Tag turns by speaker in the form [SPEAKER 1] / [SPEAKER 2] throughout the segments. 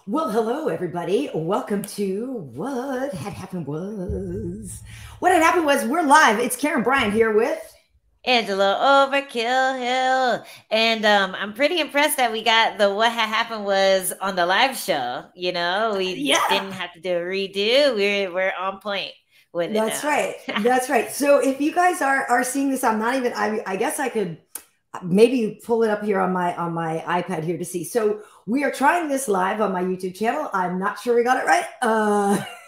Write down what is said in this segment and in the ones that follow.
[SPEAKER 1] Well, hello, everybody. Welcome to What Had Happened Was. What Had Happened Was, we're live. It's Karyn Bryant here with
[SPEAKER 2] Angela Overkill Hill. And I'm pretty impressed that we got the What Had Happened Was on the live show. You know, we
[SPEAKER 1] Yeah,
[SPEAKER 2] didn't have to do a redo. We're on point with it
[SPEAKER 1] that's
[SPEAKER 2] now.
[SPEAKER 1] right. That's right. So if you guys are seeing this, I'm not even, I guess I could maybe pull it up here on my iPad here to see. So we are trying this live on my YouTube channel. I'm not sure we got it right.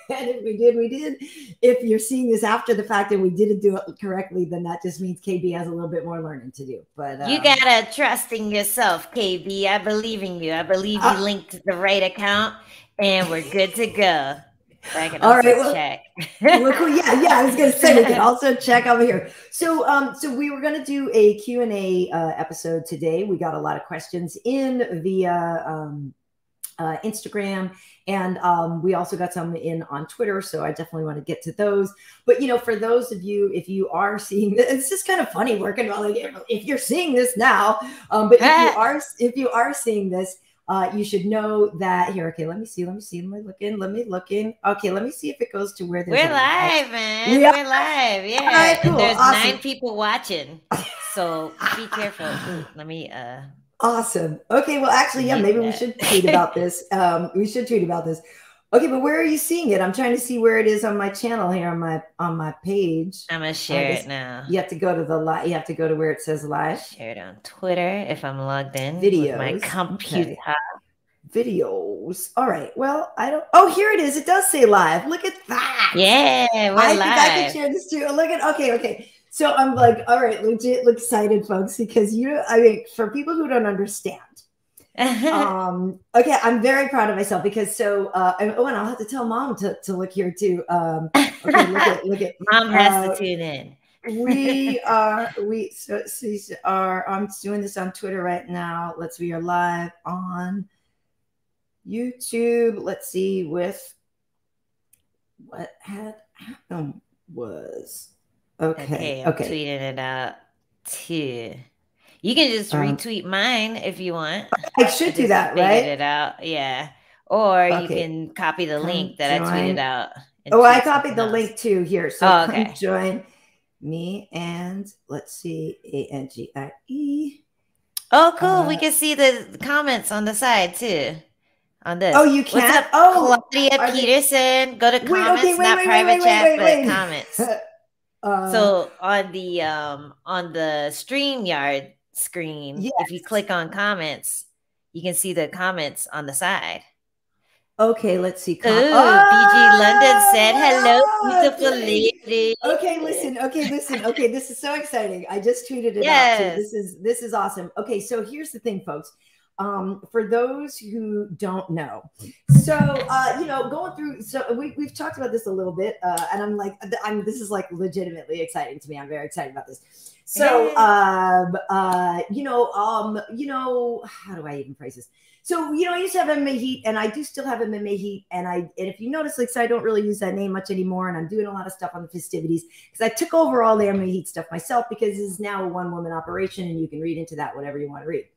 [SPEAKER 1] And if we did, we did. If you're seeing this after the fact and we didn't do it correctly, then that just means KB has a little bit more learning to do. But
[SPEAKER 2] You gotta trust in yourself, KB. I believe in you. I believe you linked the right account, and we're good to go. So I can
[SPEAKER 1] all
[SPEAKER 2] also
[SPEAKER 1] right, well,
[SPEAKER 2] check.
[SPEAKER 1] well, cool. Yeah, I was gonna say we can also check over here. So we were gonna do a Q&A episode today. We got a lot of questions in via Instagram, and we also got some in on Twitter. So I definitely want to get to those. But for those of you, if you are seeing this, it's just kind of funny working on like if you're seeing this now, but if you are seeing this. You should know that here. Okay, let me see. Let me look in. Okay, let me see if it goes to where there's
[SPEAKER 2] We're live, man.
[SPEAKER 1] Yeah.
[SPEAKER 2] We're live. Yeah.
[SPEAKER 1] All right, cool.
[SPEAKER 2] And there's
[SPEAKER 1] Awesome.
[SPEAKER 2] 9 people watching. So be careful. Ooh, let me
[SPEAKER 1] Awesome. Okay, well actually, yeah, maybe we should tweet about this. We should tweet about this. Okay, but where are you seeing it? I'm trying to see where it is on my channel here on my page.
[SPEAKER 2] I'm gonna share it now.
[SPEAKER 1] You have to go to the live. You have to go to where it says live.
[SPEAKER 2] Share it on Twitter if I'm logged in
[SPEAKER 1] Videos.
[SPEAKER 2] with my computer.
[SPEAKER 1] Okay. Videos. All right. Well, I don't. Oh, here it is. It does say live. Look at that.
[SPEAKER 2] Yeah, we're
[SPEAKER 1] I
[SPEAKER 2] live.
[SPEAKER 1] think I can share this too. Look at. Okay. So I'm like, all right, legit excited, folks, because I mean, for people who don't understand. Okay, I'm very proud of myself because and I'll have to tell Mom to look here too. Okay, look at.
[SPEAKER 2] Mom has to tune in.
[SPEAKER 1] I'm doing this on Twitter right now. We are live on YouTube. Let's see with what had happened was. Okay.
[SPEAKER 2] I'm tweeting it out too. You can just retweet mine if you want.
[SPEAKER 1] I should do that, right?
[SPEAKER 2] It out, yeah. Or you can copy the link that I tweeted out.
[SPEAKER 1] Oh, I copied the link too here. So
[SPEAKER 2] come
[SPEAKER 1] join me and let's see ANGIE.
[SPEAKER 2] Oh, cool. We can see the comments on the side too. On this.
[SPEAKER 1] Oh, you can.
[SPEAKER 2] What's up, Claudia Peterson? Go to comments, not private chat, but comments. So on the StreamYard screen, if you click on comments, you can see the comments on the side.
[SPEAKER 1] Okay, let's see.
[SPEAKER 2] BG London said hello, beautiful lady.
[SPEAKER 1] Okay, listen. Okay, this is so exciting. I just tweeted it out too. This is awesome. Okay, so here's the thing, folks. For those who don't know, so going through, so we've talked about this a little bit, and I'm like, this is like legitimately exciting to me. I'm very excited about this. So, how do I even phrase this? So, I used to have MMA Heat, and I do still have MMA Heat, and if you notice, I don't really use that name much anymore, and I'm doing a lot of stuff on the festivities because I took over all the MMA Heat stuff myself because this is now a one-woman operation, and you can read into that whatever you want to read.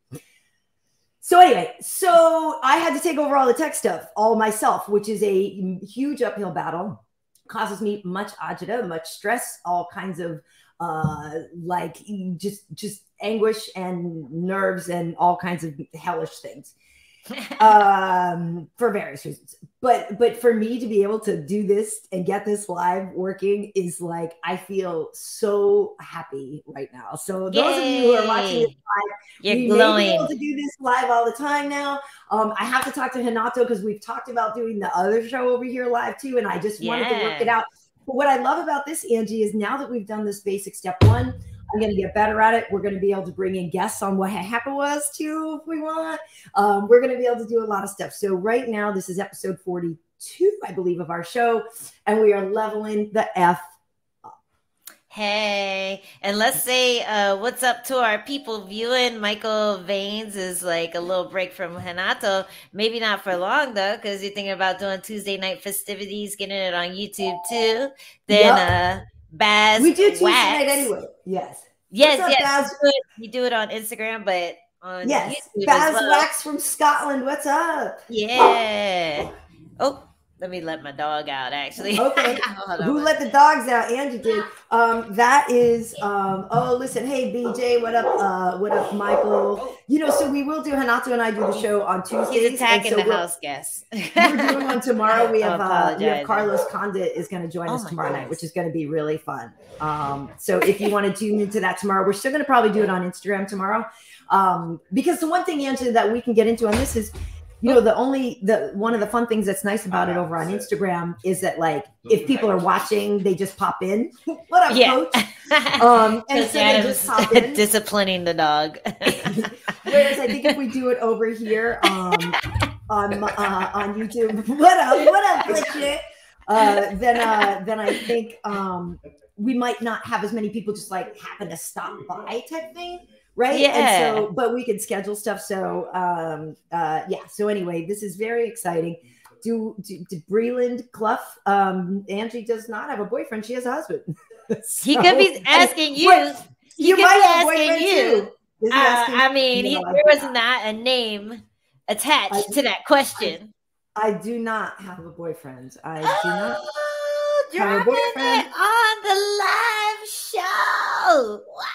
[SPEAKER 1] So anyway, I had to take over all the tech stuff all myself, which is a huge uphill battle. Causes me much agita, much stress, all kinds of just anguish and nerves and all kinds of hellish things for various reasons. But for me to be able to do this and get this live working is like, I feel so happy right now. So those of you who are watching this live, we may be able to do this live all the time now. I have to talk to Hanato because we've talked about doing the other show over here live too, and I just wanted to work it out. But what I love about this, Angie, is now that we've done this basic step one, I'm going to get better at it. We're going to be able to bring in guests on What Had Happened Was too, if we want. We're going to be able to do a lot of stuff. So right now, this is episode 42, I believe, of our show, and we are leveling the F up.
[SPEAKER 2] Hey, and let's say what's up to our people viewing. Michael Vaines is like a little break from Hanato. Maybe not for long, though, because you're thinking about doing Tuesday night festivities, getting it on YouTube, too. Then Baz
[SPEAKER 1] we do Tuesday
[SPEAKER 2] Wax.
[SPEAKER 1] night anyway. Yes.
[SPEAKER 2] Yes. You do it on Instagram, but on
[SPEAKER 1] Yes,
[SPEAKER 2] YouTube
[SPEAKER 1] Baz
[SPEAKER 2] as well.
[SPEAKER 1] Wax from Scotland. What's up?
[SPEAKER 2] Yeah. Oh, let me let my dog out, actually.
[SPEAKER 1] Okay. Who let the dogs out? Angie did. That is oh, listen, hey BJ, what up, Michael? You know, so we will do, Hanato and I do the show on Tuesdays.
[SPEAKER 2] He's attacking the house guests.
[SPEAKER 1] We're doing one tomorrow. We have
[SPEAKER 2] apologize.
[SPEAKER 1] Carlos Condit is going to join us tomorrow night, which is going to be really fun. So if you want to tune into that tomorrow, we're still going to probably do it on Instagram tomorrow. Because the one thing, Angie, that we can get into on this is, you know, one of the fun things that's nice about it over on Instagram is that, like, if people are watching, they just pop in. What up, coach? And so they just pop in.
[SPEAKER 2] Disciplining the dog.
[SPEAKER 1] Whereas I think if we do it over here on YouTube, what up, Bridget? Then I think we might not have as many people just like happen to stop by type thing. Right.
[SPEAKER 2] Yeah.
[SPEAKER 1] And so, but we could schedule stuff. So, yeah. So anyway, this is very exciting. Do Breland Clough, Angie does not have a boyfriend. She has a husband. So,
[SPEAKER 2] he could be asking you.
[SPEAKER 1] You might have a boyfriend too.
[SPEAKER 2] I mean, there was not a name attached to that question.
[SPEAKER 1] I do not have a boyfriend. I do not
[SPEAKER 2] have a boyfriend. On the live show. What?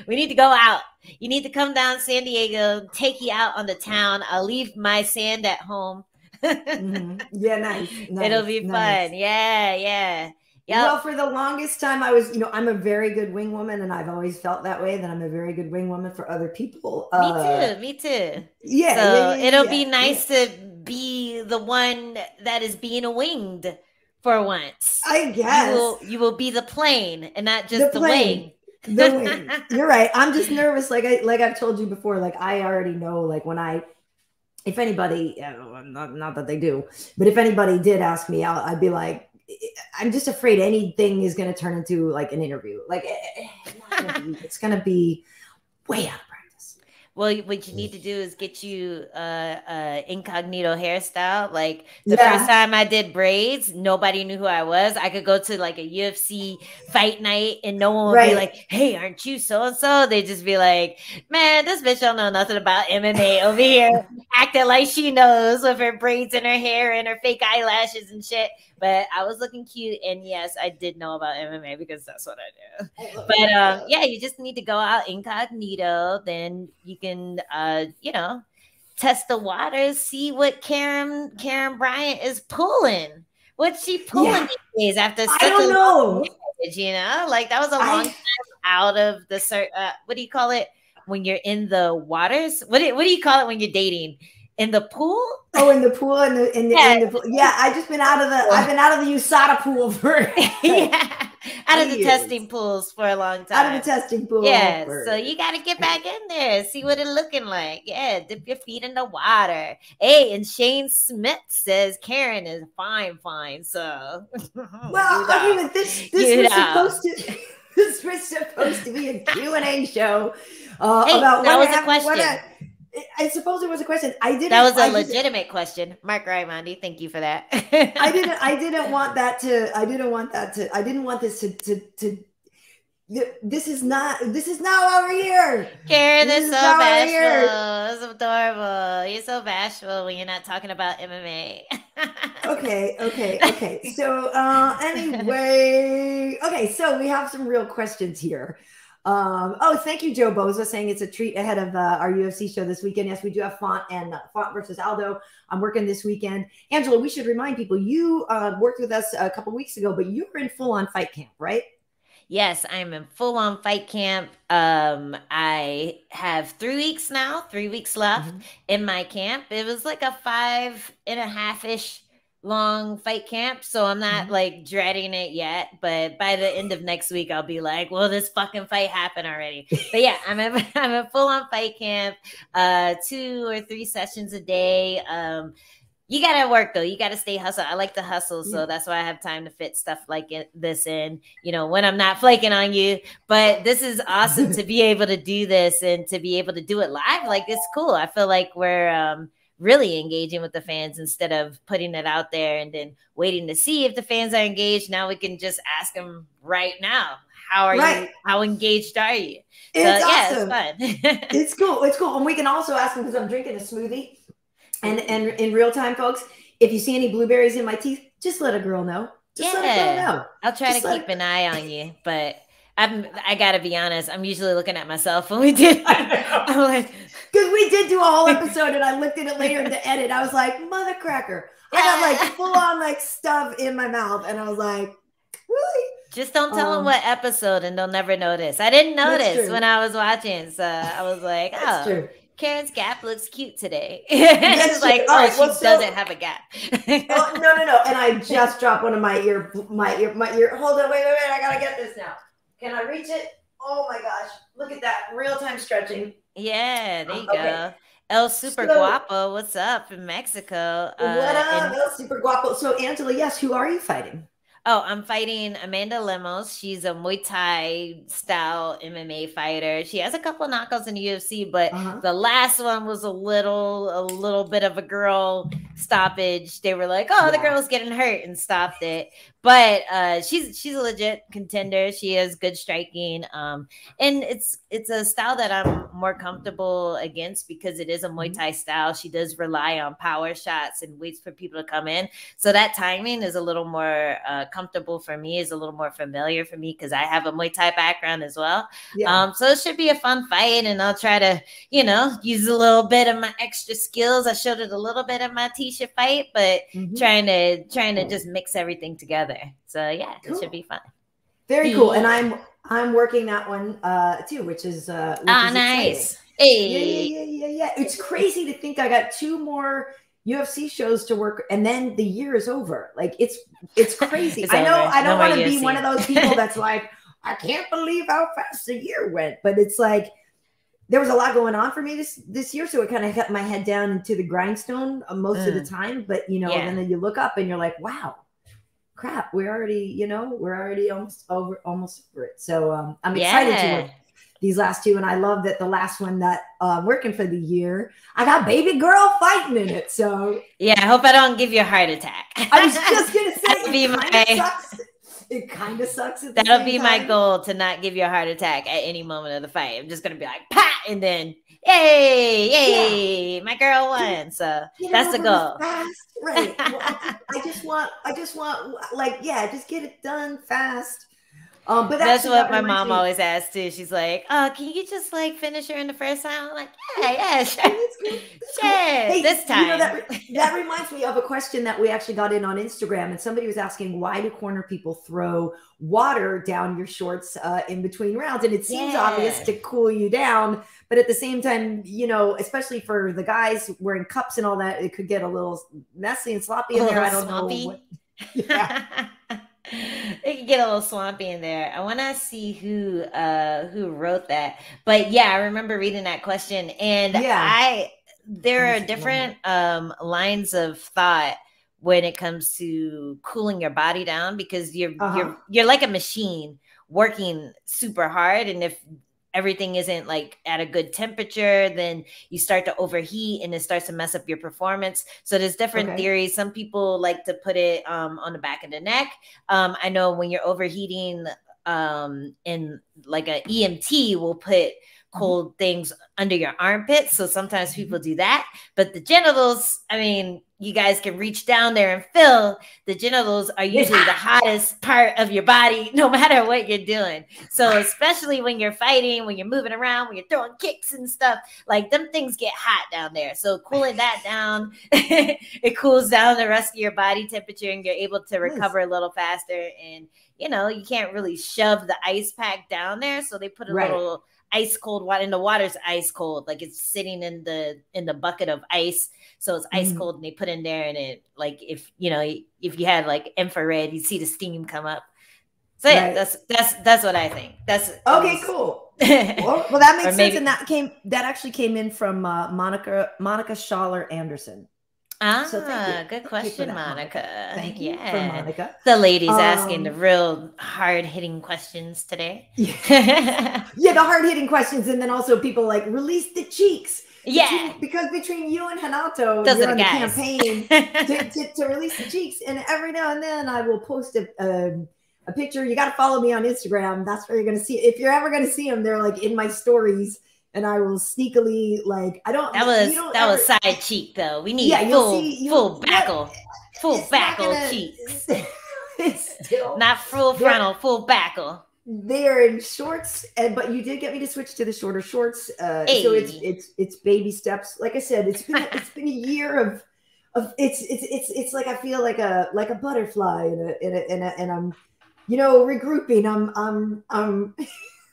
[SPEAKER 2] We need to go out. You need to come down San Diego, take you out on the town. I'll leave my sand at home.
[SPEAKER 1] Yeah, nice.
[SPEAKER 2] It'll be fun. Yeah.
[SPEAKER 1] Well, for the longest time, I was, I'm a very good wing woman, and I've always felt that way, that I'm a very good wing woman for other people.
[SPEAKER 2] Me too.
[SPEAKER 1] Yeah.
[SPEAKER 2] So it'll be nice to be the one that is being winged for once.
[SPEAKER 1] I guess.
[SPEAKER 2] You will be the plane and not just the wing.
[SPEAKER 1] The wing. You're right. I'm just nervous. Like I've told you before, like I already know, like if anybody, not that they do, but if anybody did ask me out, I'd be like, I'm just afraid anything is going to turn into like an interview. Like it's going to be way out of practice.
[SPEAKER 2] Well, what you need to do is get you incognito hairstyle. Like the first time I did braids, nobody knew who I was. I could go to like a UFC fight night and no one would be like, hey, aren't you so-and-so? They'd just be like, man, this bitch don't know nothing about MMA over here, acting like she knows with her braids in her hair and her fake eyelashes and shit. But I was looking cute, and yes, I did know about MMA because that's what I do. But yeah, you just need to go out incognito. Then you can, test the waters, see what Karyn Bryant is pulling. What's she pulling these days after such a long marriage, like that was a long time out of the what do you call it when you're in the waters? What do you call it when you're dating? In the pool?
[SPEAKER 1] Oh, in the pool, in the pool. Yeah, I've been out of the USADA pool for
[SPEAKER 2] out of the testing pools for a long time.
[SPEAKER 1] Out of the testing pool.
[SPEAKER 2] Yeah, so you got to get back in there, see what it's looking like. Yeah, dip your feet in the water. Hey, and Shane Smith says Karyn is fine. So,
[SPEAKER 1] well, okay, but this was supposed to be a Q&A show about
[SPEAKER 2] that was a question.
[SPEAKER 1] I suppose it was a question.
[SPEAKER 2] That was a legitimate question. Mark Raimondi, thank you for that.
[SPEAKER 1] I didn't want this to this is not why we're here.
[SPEAKER 2] Karyn is so bashful. It's adorable. You're so bashful when you're not talking about MMA.
[SPEAKER 1] Okay. So anyway, so we have some real questions here. Thank you, Joe Boza, saying it's a treat ahead of our UFC show this weekend. Yes, we do have Font versus Aldo. I'm working this weekend. Angela, we should remind people, you worked with us a couple weeks ago, but you were in full-on fight camp, right?
[SPEAKER 2] Yes, I'm in full-on fight camp. I have 3 weeks now, 3 weeks left in my camp. It was like a 5.5-ish long fight camp, so I'm not like dreading it yet, but by the end of next week I'll be like, well, this fucking fight happened already. But yeah, I'm a full-on fight camp, 2 or 3 sessions a day. You gotta work though, you gotta stay hustle. I like to hustle, so that's why I have time to fit stuff like this in, when I'm not flaking on you. But this is awesome to be able to do this and to be able to do it live. Like, it's cool. I feel like we're really engaging with the fans instead of putting it out there and then waiting to see if the fans are engaged. Now we can just ask them right now, how are you? How engaged are you?
[SPEAKER 1] It's awesome.
[SPEAKER 2] It's fun.
[SPEAKER 1] It's cool. It's cool. And we can also ask them, because I'm drinking a smoothie. And in real time, folks, if you see any blueberries in my teeth, just let a girl know. Just let a girl know.
[SPEAKER 2] I'll try to keep an eye on you, but I gotta be honest. I'm usually looking at myself when we did. I'm like,
[SPEAKER 1] because we did do a whole episode, and I looked at it later in the edit. I was like, mother cracker. I got like full on like stuff in my mouth, and I was like, really?
[SPEAKER 2] Just don't tell them what episode, and they'll never notice. I didn't notice when I was watching, so I was like, oh. Karyn's gap looks cute today. It's like, she doesn't have a gap.
[SPEAKER 1] No. And I just dropped one of my ear. Hold on, wait. I gotta get this now. Can I reach it? Oh my gosh. Look at that. Real-time stretching.
[SPEAKER 2] Yeah, there you go. El Super Guapo, what's up in Mexico?
[SPEAKER 1] What up, El Super Guapo? So, Angela, yes, who are you fighting?
[SPEAKER 2] Oh, I'm fighting Amanda Lemos. She's a Muay Thai style MMA fighter. She has a couple knockouts in the UFC, but the last one was a little bit of a girl stoppage. They were like, "Oh, the girl's getting hurt," and stopped it. But she's a legit contender. She has good striking, and it's a style that I'm more comfortable against because it is a Muay Thai style. She does rely on power shots and waits for people to come in, so that timing is a little more comfortable for me, is a little more familiar for me because I have a Muay Thai background as well. So it should be a fun fight, and I'll try to, use a little bit of my extra skills. I showed it a little bit of my Tisha fight, but trying to just mix everything together. So yeah, cool. It should be fun.
[SPEAKER 1] Very cool. And I'm working that one too, which is
[SPEAKER 2] nice.
[SPEAKER 1] Hey. Yeah. It's crazy to think I got 2 more UFC shows to work, and then the year is over. Like it's crazy. I know I don't want to be one of those people that's like, I can't believe how fast the year went, but it's like there was a lot going on for me this year, so it kind of kept my head down into the grindstone most of the time. But and then you look up and you're like, wow, crap, we're already almost over it. So I'm excited to work these last 2, and I love that the last one that working for the year, I got baby girl fighting in it. So
[SPEAKER 2] yeah, I hope I don't give you a heart attack.
[SPEAKER 1] I was just gonna say it kind of sucks.
[SPEAKER 2] That'll be my goal, to not give you a heart attack at any moment of the fight. I'm just gonna be like, "Pat," and then yay, my girl won. So that's the goal.
[SPEAKER 1] Fast, right? Well, I just want, just get it done fast. But
[SPEAKER 2] that's what my mom always asks too. She's like, "Oh, can you just finish her in the first time?" I'm like, "Yeah, sure,
[SPEAKER 1] cool.
[SPEAKER 2] Hey, this time."
[SPEAKER 1] That reminds me of a question that we actually got in on Instagram, and somebody was asking, "Why do corner people throw water down your shorts in between rounds?" And it seems obvious to cool you down, but at the same time, especially for the guys wearing cups and all that, it could get a little messy and sloppy in there. I don't know.
[SPEAKER 2] Yeah. It can get a little swampy in there. I want to see who wrote that, but yeah, I remember reading that question, and there are different lines of thought when it comes to cooling your body down, because you're like a machine working super hard, and if everything isn't at a good temperature, then you start to overheat and it starts to mess up your performance. So there's different theories. Some people like to put it on the back of the neck. I know when you're overheating in like an EMT will put cold things under your armpits. So sometimes people do that, but the genitals, I mean, you guys can reach down there and feel the genitals are usually the hottest part of your body, no matter what you're doing. So especially when you're fighting, when you're moving around, when you're throwing kicks and stuff, them things get hot down there. So cooling that down, it cools down the rest of your body temperature, and you're able to recover a little faster. And, you can't really shove the ice pack down there. So they put a little ice cold water, and the water's ice cold, it's sitting in the bucket of ice, so it's ice cold, and they put in there, and it if you had infrared, you'd see the steam come up. So yeah, that's what I think. That's
[SPEAKER 1] okay. Cool. well, that makes sense, and that actually came in from Monica Schaller Anderson.
[SPEAKER 2] So good question, Monica.
[SPEAKER 1] Thank you for Monica.
[SPEAKER 2] The ladies asking the real hard-hitting questions today.
[SPEAKER 1] Yeah, the hard-hitting questions, and then also people release the cheeks. Because between you and Hanato, you're on the campaign to release the cheeks, and every now and then I will post a picture. You got to follow me on Instagram. That's where you're going to see it. If you're ever going to see them, they're like in my stories. And I will sneakily, like, I don't.
[SPEAKER 2] That was side cheek though. We need full backle cheeks.
[SPEAKER 1] It's still
[SPEAKER 2] not full frontal, full backle.
[SPEAKER 1] They are in shorts, but you did get me to switch to the shorter shorts.
[SPEAKER 2] Hey.
[SPEAKER 1] So it's baby steps. Like I said, it's been a year of it's like I feel like a butterfly and I'm, you know, regrouping. I'm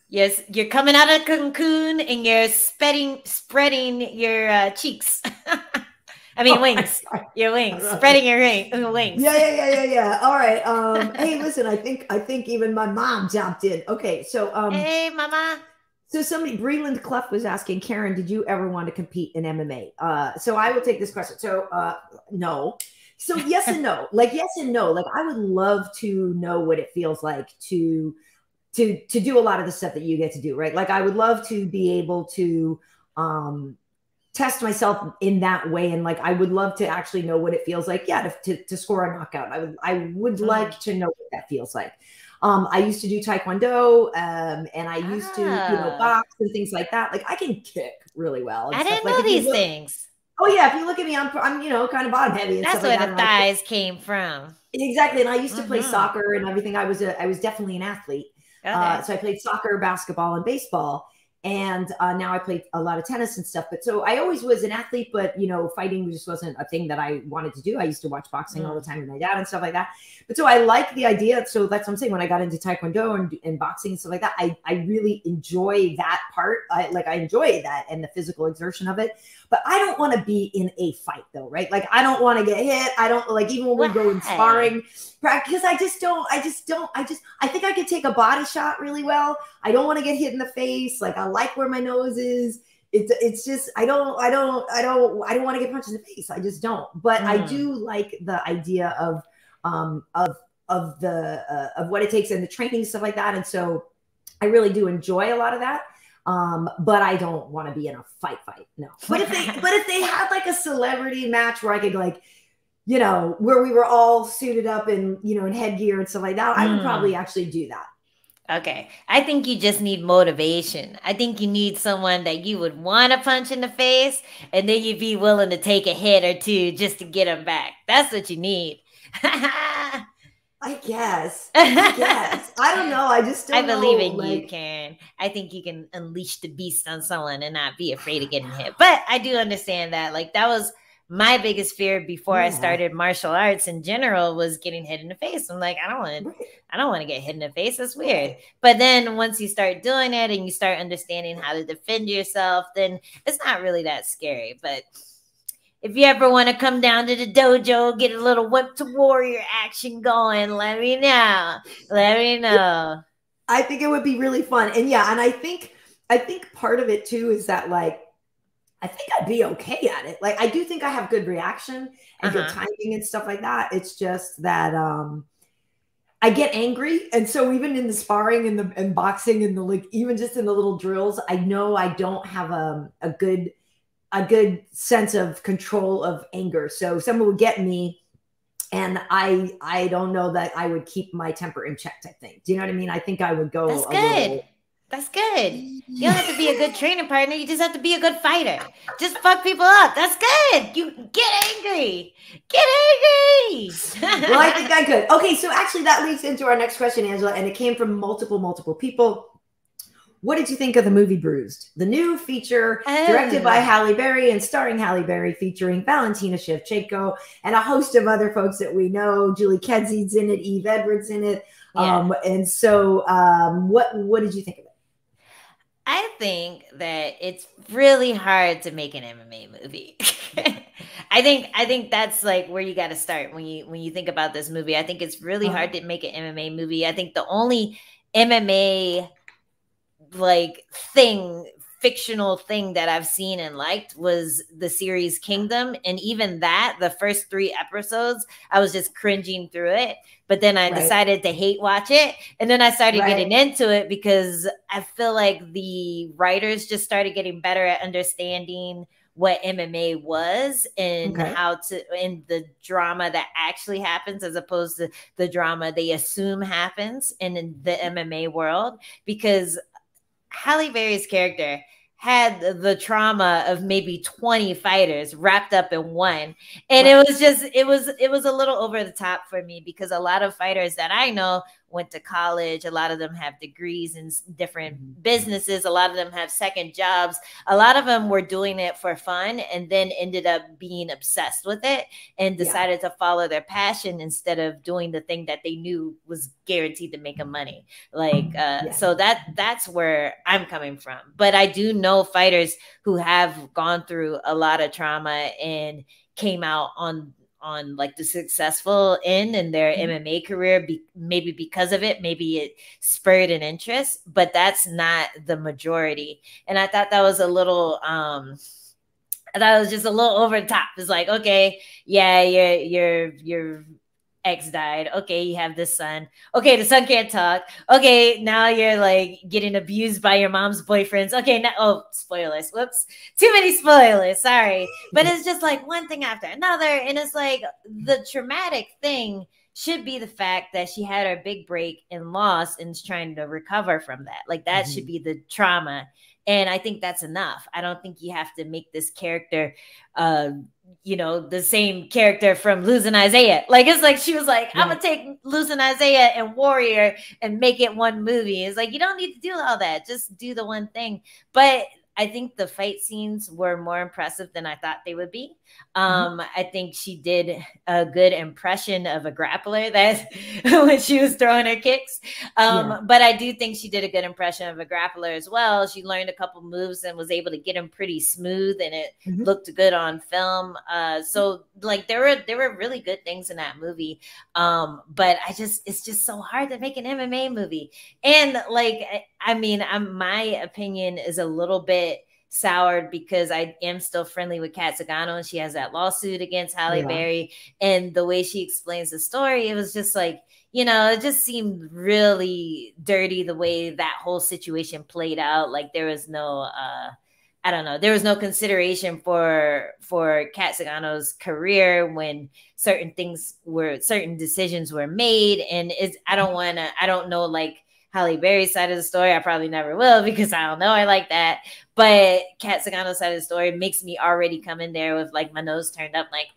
[SPEAKER 2] Yes, you're coming out of cocoon and you're spreading your cheeks. I mean, wings. Your wings. Spreading your wings.
[SPEAKER 1] Yeah. All right. Hey, listen, I think even my mom jumped in. Okay, so
[SPEAKER 2] hey, mama.
[SPEAKER 1] So somebody, Breland Clough was asking, Karyn, did you ever want to compete in MMA? So I will take this question. So no. So yes and no. Like yes and no. Like I would love to know what it feels like to do a lot of the stuff that you get to do, right? Like I would love to be able to test myself in that way. And like, I would love to actually know what it feels like. Yeah. To score a knockout. I would like to know what that feels like. I used to do Taekwondo, and I used to, box and things like that. Like I can kick really well.
[SPEAKER 2] I didn't know these things.
[SPEAKER 1] Oh yeah. If you look at me, I'm kind of bottom heavy. And
[SPEAKER 2] that's where the thighs came from.
[SPEAKER 1] Exactly. And I used to play soccer and everything. I was definitely an athlete. Okay. So I played soccer, basketball, and baseball. And now I play a lot of tennis and stuff. But so I always was an athlete, but, fighting just wasn't a thing that I wanted to do. I used to watch boxing all the time with my dad and stuff like that. But so I like the idea. So that's what I'm saying. When I got into Taekwondo and boxing and stuff like that, I really enjoy that part. I enjoy that and the physical exertion of it. But I don't want to be in a fight though, right? Like I don't want to get hit. I don't like, even when we go in sparring, because I think I could take a body shot really well. I don't want to get hit in the face. Like I like where my nose is. It's just, I don't want to get punched in the face. I just don't. But I do like the idea of what it takes and the training, stuff like that. And so I really do enjoy a lot of that. But I don't want to be in a fight. No. But if they had like a celebrity match where I could like, where we were all suited up in, in headgear and stuff like that, I would probably actually do that.
[SPEAKER 2] Okay. I think you just need motivation. I think you need someone that you would want to punch in the face and then you'd be willing to take a hit or two just to get them back. That's what you need.
[SPEAKER 1] I guess. I don't know. I just don't know.
[SPEAKER 2] I believe in you, Karyn. I think you can unleash the beast on someone and not be afraid of getting hit. But I do understand that. Like that was my biggest fear before I started martial arts in general was getting hit in the face. I'm like, I don't want to get hit in the face. That's weird. But then once you start doing it and you start understanding how to defend yourself, then it's not really that scary. But if you ever want to come down to the dojo, get a little whip to warrior action going, let me know.
[SPEAKER 1] I think it would be really fun. And and I think part of it too is that like, I think I'd be okay at it. Like, I do think I have good reaction and good timing and stuff like that. It's just that I get angry. And so even in the sparring and boxing and like, even just in the little drills, I know I don't have a good sense of control of anger. So someone would get me and I don't know that I would keep my temper in check, I think. Do you know what I mean? I think I would go
[SPEAKER 2] That's good. That's good. You don't have to be a good training partner. You just have to be a good fighter. Just fuck people up. That's good. You get angry.
[SPEAKER 1] Well, I think I could. Okay, so actually that leads into our next question, Angela, and it came from multiple people. What did you think of the movie Bruised? The new feature directed by Halle Berry and starring Halle Berry, featuring Valentina Shevchenko and a host of other folks that we know. Julie Kedzi's in it, Eve Edwards in it. And so what did you think of it?
[SPEAKER 2] I think that it's really hard to make an MMA movie. I think that's like where you got to start when you think about this movie. I think it's really hard to make an MMA movie. I think the only MMA like fictional thing that I've seen and liked was the series Kingdom. And even that, the first 3 episodes, I was just cringing through it. But then I decided to hate watch it. And then I started getting into it because I feel like the writers just started getting better at understanding what MMA was and how to, and the drama that actually happens as opposed to the drama they assume happens in the MMA world. Because Halle Berry's character had the trauma of maybe 20 fighters wrapped up in one. And it was just, it was a little over the top for me, because a lot of fighters that I know went to college. A lot of them have degrees in different businesses. A lot of them have second jobs. A lot of them were doing it for fun and then ended up being obsessed with it and decided to follow their passion instead of doing the thing that they knew was guaranteed to make them money. Like, so that's where I'm coming from. But I do know fighters who have gone through a lot of trauma and came out on like the successful end in their MMA career, maybe because of it, maybe it spurred an interest, but that's not the majority. And I thought that was a little, I thought it was just a little over the top. It's like, okay, yeah, your ex died. Okay, you have this son. Okay, the son can't talk. Okay, now you're like getting abused by your mom's boyfriends. Okay, now, oh, spoilers. Whoops. Too many spoilers. Sorry. But it's just like one thing after another. And it's like the traumatic thing should be the fact that she had her big break and lost and is trying to recover from that. Like that should be the trauma. And I think that's enough. I don't think you have to make this character, you know, the same character from Losing Isaiah. Like, it's like, she was like, I'm going to take Losing Isaiah and Warrior and make it one movie. It's like, you don't need to do all that. Just do the one thing. But I think the fight scenes were more impressive than I thought they would be. I think she did a good impression of a grappler that when she was throwing her kicks. But I do think she did a good impression of a grappler as well. She learned a couple moves and was able to get them pretty smooth, and it looked good on film. So like there were really good things in that movie. But it's just so hard to make an MMA movie. And like, I mean, my opinion is a little bit soured because I am still friendly with Kat Zingano, and she has that lawsuit against Halle Berry. And the way she explains the story, it was just like, you know, it just seemed really dirty the way that whole situation played out. Like there was no, I don't know, there was no consideration for Kat Zingano's career when certain decisions were made. And I don't know, like, Halle Berry's side of the story. I probably never will because I don't know. I like that. But Kat Zingano's side of the story makes me already come in there with like my nose turned up, like,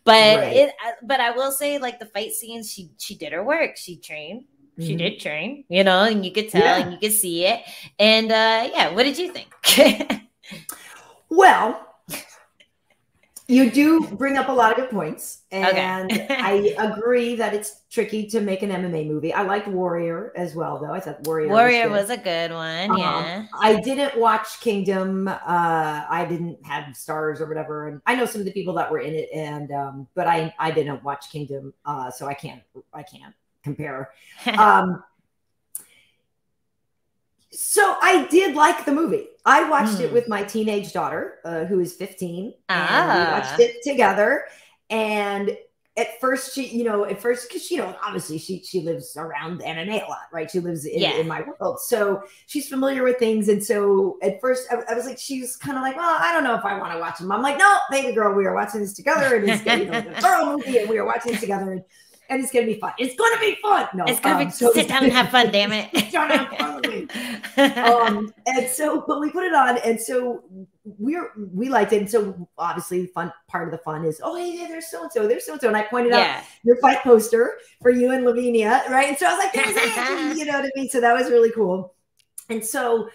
[SPEAKER 2] But but I will say, like, the fight scenes, she did her work. She trained. She did train, you know, and you could tell and you could see it. And what did you think?
[SPEAKER 1] Well, you do bring up a lot of good points, and I agree that it's tricky to make an MMA movie. I liked Warrior as well, though. I thought Warrior
[SPEAKER 2] was a good one.
[SPEAKER 1] I didn't watch Kingdom. I didn't have stars or whatever, and I know some of the people that were in it, and but I didn't watch Kingdom, so I can't compare. So I did like the movie. I watched it with my teenage daughter, who is 15, and we watched it together. And at first, because, you know, obviously she lives around MMA a lot, right? She lives in my world. So she's familiar with things. And so at first I was like, she's kind of like, well, I don't know if I want to watch them. I'm like, no, baby girl, we are watching this together. And it's, you know, a girl movie, and we are watching it together. And it's going to be fun. It's going to be fun. No,
[SPEAKER 2] it's going to be, sit down and have fun, damn it.
[SPEAKER 1] Sit down and have fun with me. And so, but we put it on, and so we liked it. And so obviously fun part of the fun is, oh, hey, there's so-and-so, there's so-and-so. And I pointed out your fight poster for you and Lavinia, right? And so I was like, there's Angie, you know what I mean? So that was really cool. And so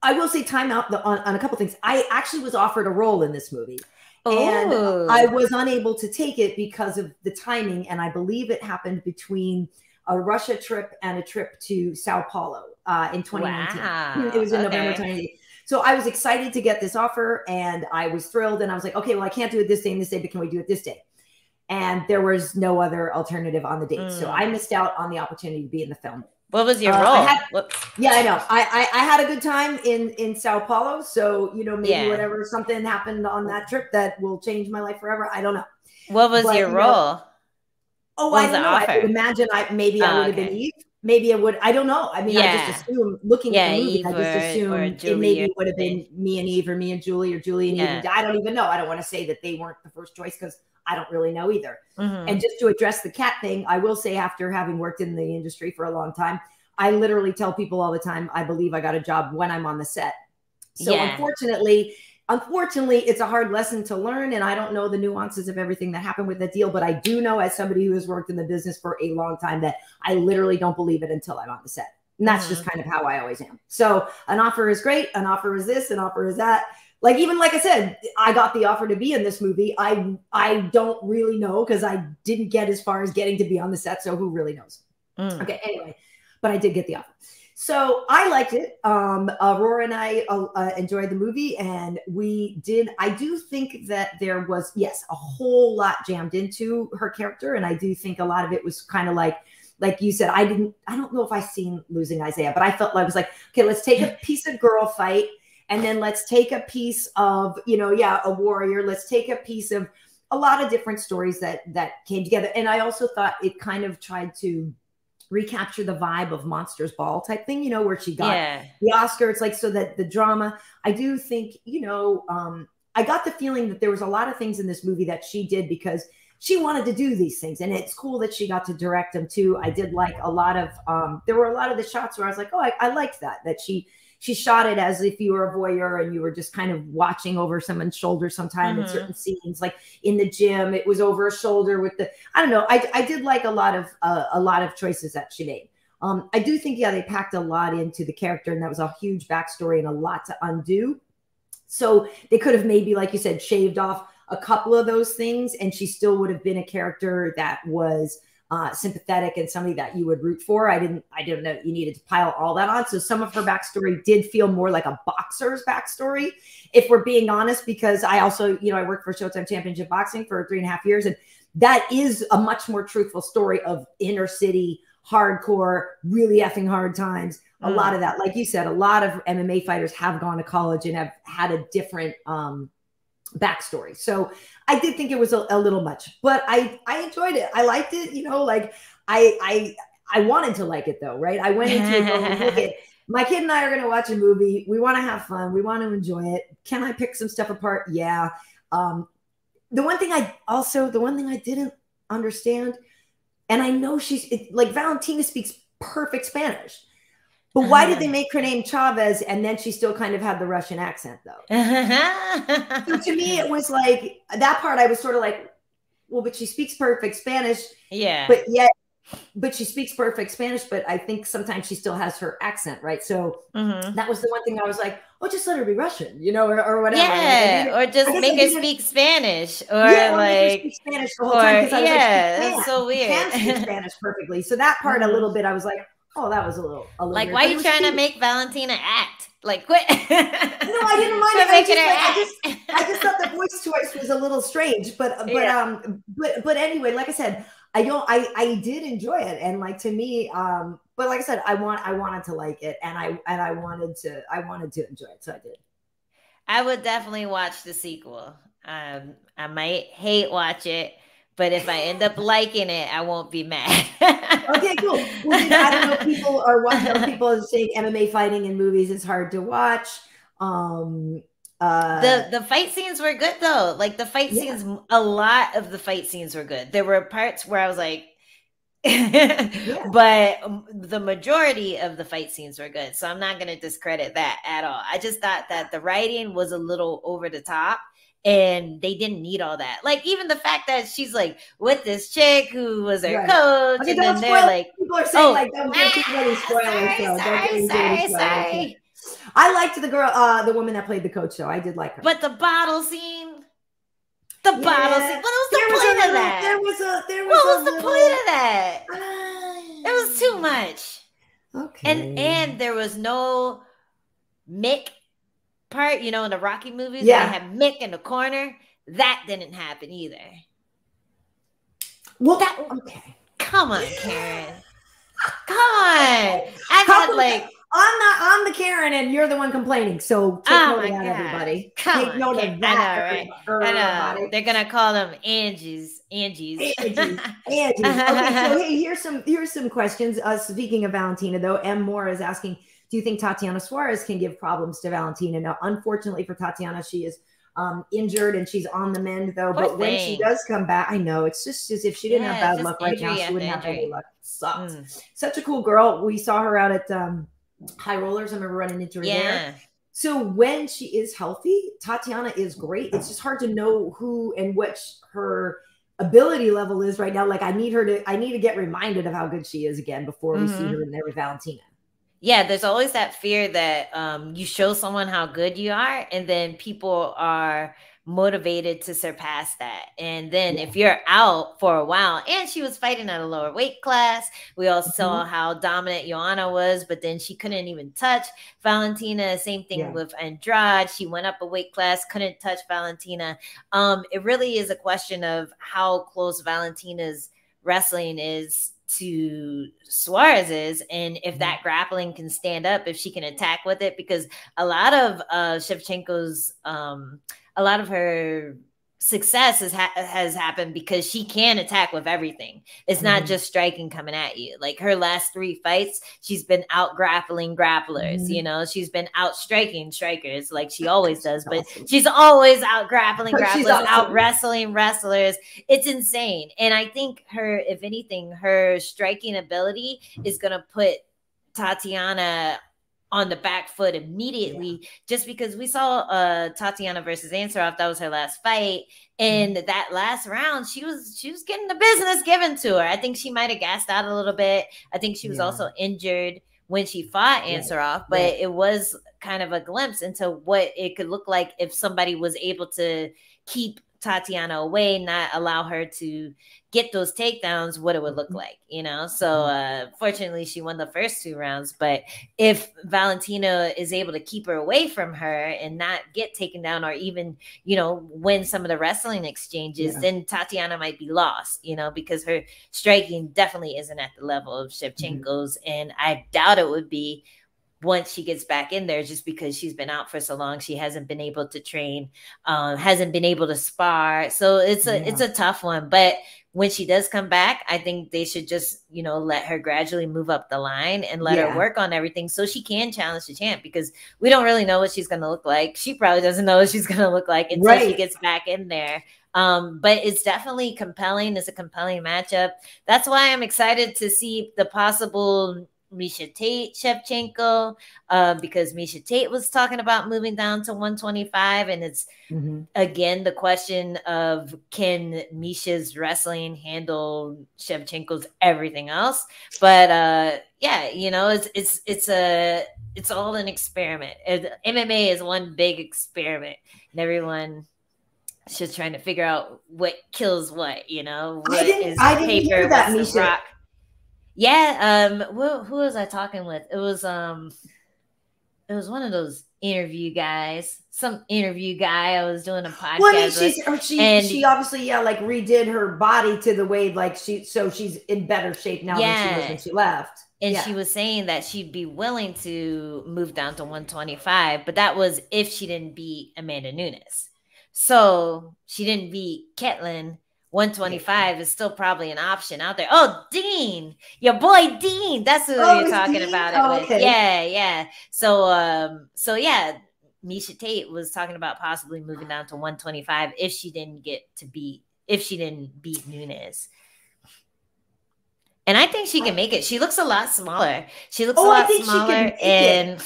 [SPEAKER 1] I will say time out on a couple things. I actually was offered a role in this movie. And I was unable to take it because of the timing. And I believe it happened between a Russia trip and a trip to Sao Paulo in 2019. Wow. It was in November 2019. So I was excited to get this offer, and I was thrilled. And I was like, okay, well, I can't do it this day and this day, but can we do it this day? And there was no other alternative on the date. So I missed out on the opportunity to be in the film.
[SPEAKER 2] What was your role?
[SPEAKER 1] I know. I had a good time in Sao Paulo. So, you know, maybe whatever, something happened on that trip that will change my life forever. I don't know.
[SPEAKER 2] What was your role?
[SPEAKER 1] I don't know. I would imagine I would have been Eve. maybe it would. I don't know. I mean, I just assume looking at the movie,
[SPEAKER 2] Eve
[SPEAKER 1] I just assume it maybe would have been me and Eve, or me and Julie, or Julie and Eve. I don't even know. I don't want to say that they weren't the first choice because I don't really know either. And just to address the cat thing, I will say, after having worked in the industry for a long time, I literally tell people all the time, I believe I got a job when I'm on the set. So unfortunately, it's a hard lesson to learn. And I don't know the nuances of everything that happened with that deal, but I do know, as somebody who has worked in the business for a long time, that I literally don't believe it until I'm on the set. And that's just kind of how I always am. So an offer is great. An offer is this, an offer is that. Like, even like I said, I got the offer to be in this movie. I don't really know, because I didn't get as far as getting to be on the set. So who really knows? Okay. Anyway, but I did get the offer. So I liked it. Aurora and I enjoyed the movie, and I do think that there was, yes, a whole lot jammed into her character. And I do think a lot of it was kind of like you said, I don't know if I seen Losing Isaiah, but I felt like, I was like, okay, let's take a piece of girl fight, and then let's take a piece of, a warrior. Let's take a piece of a lot of different stories that came together. And I also thought it kind of tried to recapture the vibe of Monsters Ball type thing, where she got the Oscar. It's like, so that the drama, I do think, I got the feeling that there was a lot of things in this movie that she did because she wanted to do these things. And it's cool that she got to direct them too. I did like a lot of, there were a lot of the shots where I was like, oh, I liked that she shot it as if you were a voyeur and you were just kind of watching over someone's shoulder sometime in certain scenes, like in the gym, it was over a shoulder with I don't know. I did like a lot of choices that she made. I do think, they packed a lot into the character, and that was a huge backstory and a lot to undo. So they could have maybe, like you said, shaved off a couple of those things, and she still would have been a character that was sympathetic and somebody that you would root for. I didn't know you needed to pile all that on. So some of her backstory did feel more like a boxer's backstory, if we're being honest, because I also, I worked for Showtime Championship Boxing for 3.5 years. And that is a much more truthful story of inner city, hardcore, really effing hard times. A lot of that, like you said, a lot of MMA fighters have gone to college and have had a different, backstory. So I did think it was a little much, but I enjoyed it. I liked it, like I wanted to like it though, right? I went into it going, look at my kid and I are going to watch a movie. We want to have fun. We want to enjoy it. Can I pick some stuff apart? Yeah. The one thing I didn't understand, and I know like Valentina speaks perfect Spanish, but why did they make her name Chavez, and then she still kind of had the Russian accent, though? So to me, it was like, that part I was sort of like, well, but she speaks perfect Spanish. Yeah. But she speaks perfect Spanish, but I think sometimes she still has her accent, right? So that was the one thing I was like, oh, just let her be Russian, or whatever.
[SPEAKER 2] Yeah, or just make her speak Spanish, or like make her speak
[SPEAKER 1] Spanish the whole time, because I was
[SPEAKER 2] that's so weird.
[SPEAKER 1] She can speak Spanish perfectly. So that part a little bit, I was like, oh, that was a little
[SPEAKER 2] like,
[SPEAKER 1] weird.
[SPEAKER 2] why are you trying to make Valentina act? Like, quit. No,
[SPEAKER 1] I didn't mind it. I just thought the voice choice was a little strange, but anyway, like I said, I did enjoy it, and like, to me, but like I said, I wanted to like it, and I wanted to enjoy it, so I did.
[SPEAKER 2] I would definitely watch the sequel. I might hate watch it, but if I end up liking it, I won't be mad.
[SPEAKER 1] Okay, cool. Well, I don't know. People are watching. People are saying MMA fighting in movies is hard to watch. The
[SPEAKER 2] fight scenes were good though. Like the fight scenes, a lot of the fight scenes were good. There were parts where I was like, but the majority of the fight scenes were good. So I'm not going to discredit that at all. I just thought that the writing was a little over the top. And they didn't need all that. Like, even the fact that she's like with this chick who was her coach, okay, and then they're like,
[SPEAKER 1] people are saying like, don't give too many spoilers. Sorry. I liked the girl, the woman that played the coach, though. I did like her.
[SPEAKER 2] But the bottle scene, what was the point of that? What was the point of that? It was too much. Okay. And there was no Mick part, in the Rocky movies, they have Mick in the corner. That didn't happen either.
[SPEAKER 1] Well, come
[SPEAKER 2] on, Karyn. Come on. I've had like
[SPEAKER 1] I'm the Karen, and you're the one complaining. So take note of that, everybody. Take note of that,
[SPEAKER 2] I know. They're gonna call them Angie's.
[SPEAKER 1] Okay, so hey, here's some questions. Speaking of Valentina, though, M. Moore is asking, do you think Tatiana Suarez can give problems to Valentina? Now, unfortunately for Tatiana, she is injured and she's on the mend, though. But when she does come back, I know it's just as if she didn't have bad luck right now, she wouldn't have any luck. It sucks. Such a cool girl. We saw her out at High Rollers. I remember running into her there. So when she is healthy, Tatiana is great. It's just hard to know who and which her ability level is right now. Like I need to get reminded of how good she is again before we see her in there with Valentina.
[SPEAKER 2] Yeah, there's always that fear that you show someone how good you are, and then people are motivated to surpass that. And then if you're out for a while, and she was fighting at a lower weight class, we all saw how dominant Joanna was, but then she couldn't even touch Valentina. Same thing with Andrade. She went up a weight class, couldn't touch Valentina. It really is a question of how close Valentina's wrestling is to Suarez's, and if that grappling can stand up, if she can attack with it, because a lot of Shevchenko's a lot of her success has happened because she can attack with everything. It's not just striking coming at you. Like her last 3 fights, she's been out grappling grapplers, you know, she's been out striking strikers like she always does, but she's always out grappling grapplers, out wrestling wrestlers. It's insane. And I think her, if anything, her striking ability is going to put Tatiana on the back foot immediately, just because we saw Tatiana versus Ansaroff. That was her last fight, and that last round she was getting the business given to her. I think she might have gassed out a little bit. I think she was also injured when she fought Ansaroff, but it was kind of a glimpse into what it could look like if somebody was able to keep Tatiana away, not allow her to get those takedowns, what it would look like, you know? So fortunately she won the first 2 rounds, but if Valentina is able to keep her away from her and not get taken down, or even, you know, win some of the wrestling exchanges, then Tatiana might be lost, you know, because her striking definitely isn't at the level of Shevchenko's, and I doubt it would be once she gets back in there, just because she's been out for so long. She hasn't been able to train, hasn't been able to spar. So it's a tough one. But when she does come back, I think they should just, you know, let her gradually move up the line and let her work on everything so she can challenge the champ, because we don't really know what she's going to look like. She probably doesn't know what she's going to look like until she gets back in there. But it's definitely compelling. It's a compelling matchup. That's why I'm excited to see the possible Miesha Tate Shevchenko, because Miesha Tate was talking about moving down to 125, and it's again the question of, can Miesha's wrestling handle Shevchenko's everything else? But yeah, you know, it's all an experiment. MMA is one big experiment, and everyone is just trying to figure out what kills what, you know. What
[SPEAKER 1] I didn't hear that, Miesha.
[SPEAKER 2] Rock. Yeah, who was I talking with? It was one of those interview guys, some interview guy I was doing a podcast with.
[SPEAKER 1] She obviously like redid her body to the way, like she's in better shape now than she was when she left.
[SPEAKER 2] And she was saying that she'd be willing to move down to 125, but that was if she didn't beat Amanda Nunes. So she didn't beat Ketlin. 125 is still probably an option out there. Oh, Dean, your boy Dean. That's who you're talking about it with. Okay. Yeah. So yeah, Miesha Tate was talking about possibly moving down to 125 if she didn't beat Nunes. And I think she can make it. She looks a lot smaller. She looks a lot smaller, and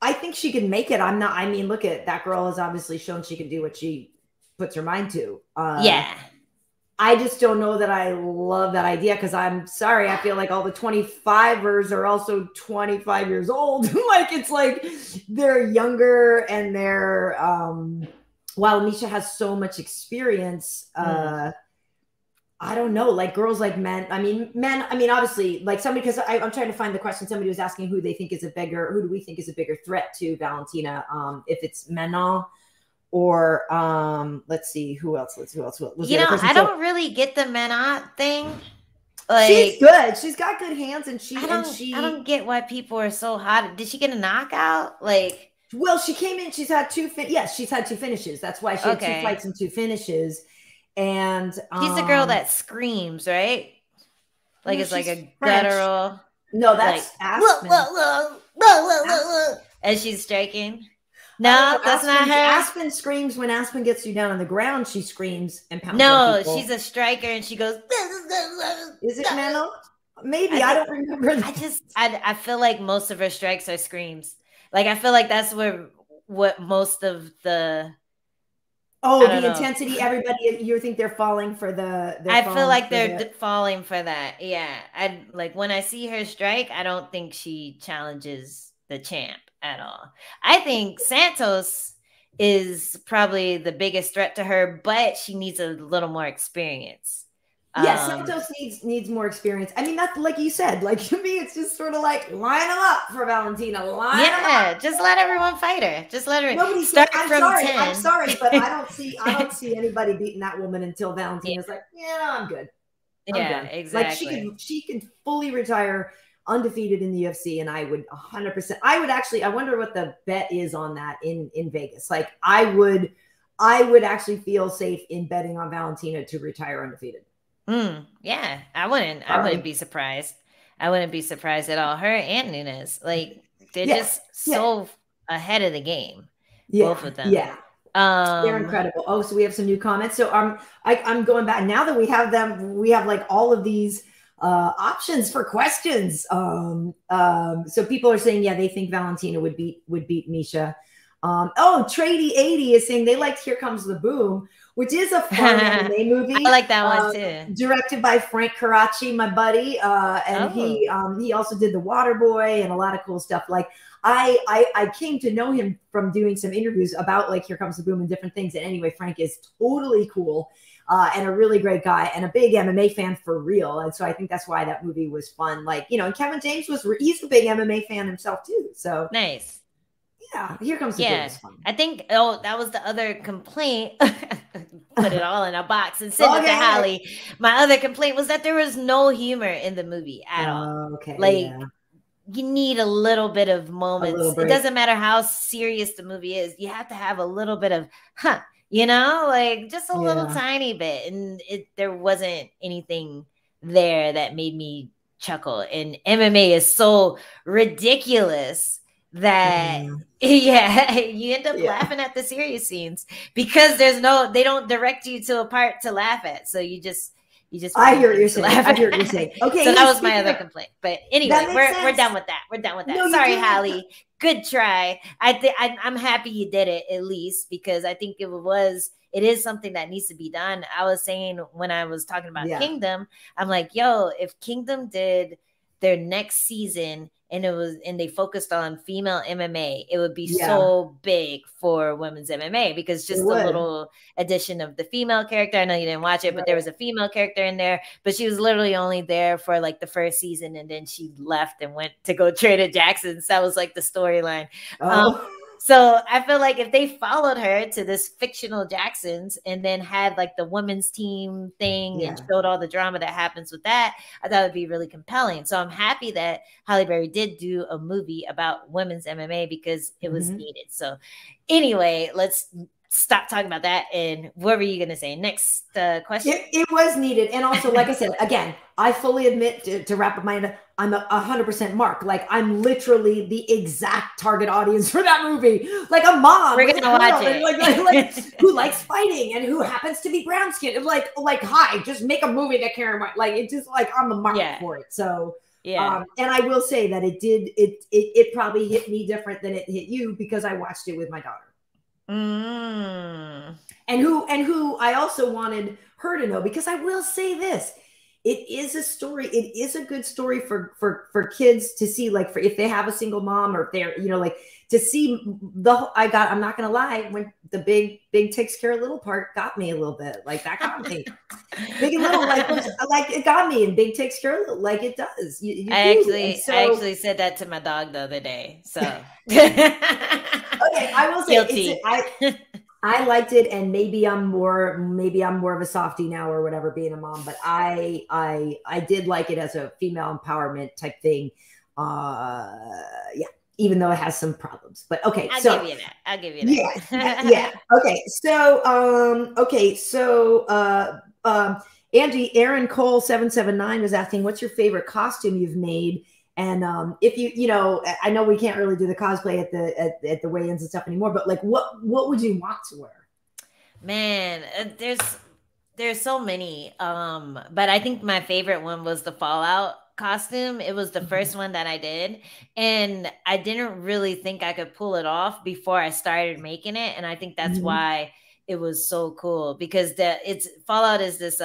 [SPEAKER 1] I think she can make it. I mean, look at that girl has obviously shown she can do what she puts her mind to. I just don't know that I love that idea, because I'm sorry, I feel like all the 25ers are also 25 years old. Like, it's like they're younger, and they're while Miesha has so much experience, I don't know, like girls like men, obviously, like somebody, because I'm trying to find the question. Somebody was asking who do we think is a bigger threat to Valentina, if it's Manon or let's see, who else?
[SPEAKER 2] You know, I don't really get the Manon thing. Like,
[SPEAKER 1] she's good. She's got good hands, and
[SPEAKER 2] I don't get why people are so hot. Did she get a knockout? Like,
[SPEAKER 1] well, she came in. She's had two. She's had 2 finishes. That's why she had 2 fights and 2 finishes. And
[SPEAKER 2] she's the girl that screams, right? Like, it's like a
[SPEAKER 1] French.
[SPEAKER 2] guttural.
[SPEAKER 1] No, that's Aspen.
[SPEAKER 2] And she's striking. No, that's not her.
[SPEAKER 1] Aspen screams when Aspen gets you down on the ground. She screams and pounds.
[SPEAKER 2] No, she's a striker, and she goes.
[SPEAKER 1] Is it Menno? Maybe I don't remember.
[SPEAKER 2] I feel like most of her strikes are screams. Like, I feel like that's what most of the.
[SPEAKER 1] Oh, the intensity. Everybody, you think they're falling for the.
[SPEAKER 2] I feel like they're falling for that. Yeah, when I see her strike, I don't think she challenges the champ at all. I think Santos is probably the biggest threat to her, but she needs a little more experience.
[SPEAKER 1] Yeah, Santos needs more experience. I mean, that's like you said. Like, to me, it's just sort of like line them up for Valentina. Line them up.
[SPEAKER 2] Just let everyone fight her. Just let her.
[SPEAKER 1] Nobody start from 10. I'm sorry, but I don't see anybody beating that woman until Valentina's like, yeah, I'm good. I'm done.
[SPEAKER 2] Exactly.
[SPEAKER 1] Like, she can fully retire undefeated in the UFC, and I would 100%. I wonder what the bet is on that in Vegas. Like, I would actually feel safe in betting on Valentina to retire undefeated.
[SPEAKER 2] Yeah, I wouldn't be surprised. I wouldn't be surprised at all. Her and Nunes, like, they're just so ahead of the game. Both of them.
[SPEAKER 1] Yeah. They're incredible. Oh, so we have some new comments. So I'm going back now that we have them. We have like all of these options for questions. So people are saying, they think Valentina would beat Misha. Trady80 is saying they liked Here Comes the Boom, which is a fun anime movie.
[SPEAKER 2] I like that one too.
[SPEAKER 1] Directed by Frank Karachi, my buddy, and he also did The Waterboy and a lot of cool stuff. Like, I came to know him from doing some interviews about like Here Comes the Boom and different things. And anyway, Frank is totally cool and a really great guy and a big MMA fan for real. And so I think that's why that movie was fun. Like, and Kevin James he's a big MMA fan himself too. So
[SPEAKER 2] nice.
[SPEAKER 1] Yeah, Here Comes the Boom.
[SPEAKER 2] I think, that was the other complaint. Put it all in a box and send it to Halle. My other complaint was that there was no humor in the movie at all. You need a little bit of moments. It doesn't matter how serious the movie is. You have to have a little bit of, like just a little tiny bit. And there wasn't anything there that made me chuckle. And MMA is so ridiculous that you end up laughing at the serious scenes because they don't direct you to a part to laugh at. So you just
[SPEAKER 1] I hear what you're saying. Okay.
[SPEAKER 2] So that was my other complaint. But anyway, we're done with that. We're done with that. Sorry, Halle. Good try. I'm happy you did it at least because I think it is something that needs to be done. I was saying when I was talking about Kingdom, I'm like, if Kingdom did their next season and they focused on female MMA, it would be so big for women's MMA because just a little addition of the female character. I know you didn't watch it, but there was a female character in there, but she was literally only there for like the first season and then she left and went to go train at Jackson's. That was like the storyline. So I feel like if they followed her to this fictional Jackson's and then had like the women's team thing and showed all the drama that happens with that, I thought it would be really compelling. So I'm happy that Halle Berry did do a movie about women's MMA because it was needed. So anyway, let's stop talking about that. And what were you going to say? Next question.
[SPEAKER 1] It was needed. And also, like I said, again, I fully admit to wrap up I'm 100% Mark. Like, I'm literally the exact target audience for that movie. Like a mom.
[SPEAKER 2] We're going to watch it.
[SPEAKER 1] Like, who likes fighting and who happens to be brown skinned. Like, hi, just make a movie that Karyn Bryant. Like, it's just like, I'm a mark for it. So, and I will say that it probably hit me different than it hit you because I watched it with my daughter. And who I also wanted her to know, because I will say this, it is a story. It is a good story for kids to see, like, for if they have a single mom or if they're, like, to see I'm not going to lie, when the big takes care of little part got me a little bit. Like, that got me. Big and little, like it got me, and big takes care of little, like it does.
[SPEAKER 2] I actually said that to my dog the other day. So
[SPEAKER 1] okay, I will say I liked it, and maybe I'm more of a softie now or whatever, being a mom. But I did like it as a female empowerment type thing. Yeah, even though it has some problems. But okay,
[SPEAKER 2] I'll give you that. I'll give you that.
[SPEAKER 1] Yeah. Okay, so Angie, Aaron Cole 779 was asking, what's your favorite costume you've made? And if you know, I know we can't really do the cosplay at the weigh-ins and stuff anymore, but like, what would you want to wear?
[SPEAKER 2] Man, there's so many. But I think my favorite one was the Fallout costume. It was the first one that I did, and I didn't really think I could pull it off before I started making it, and I think that's why it was so cool, because Fallout is this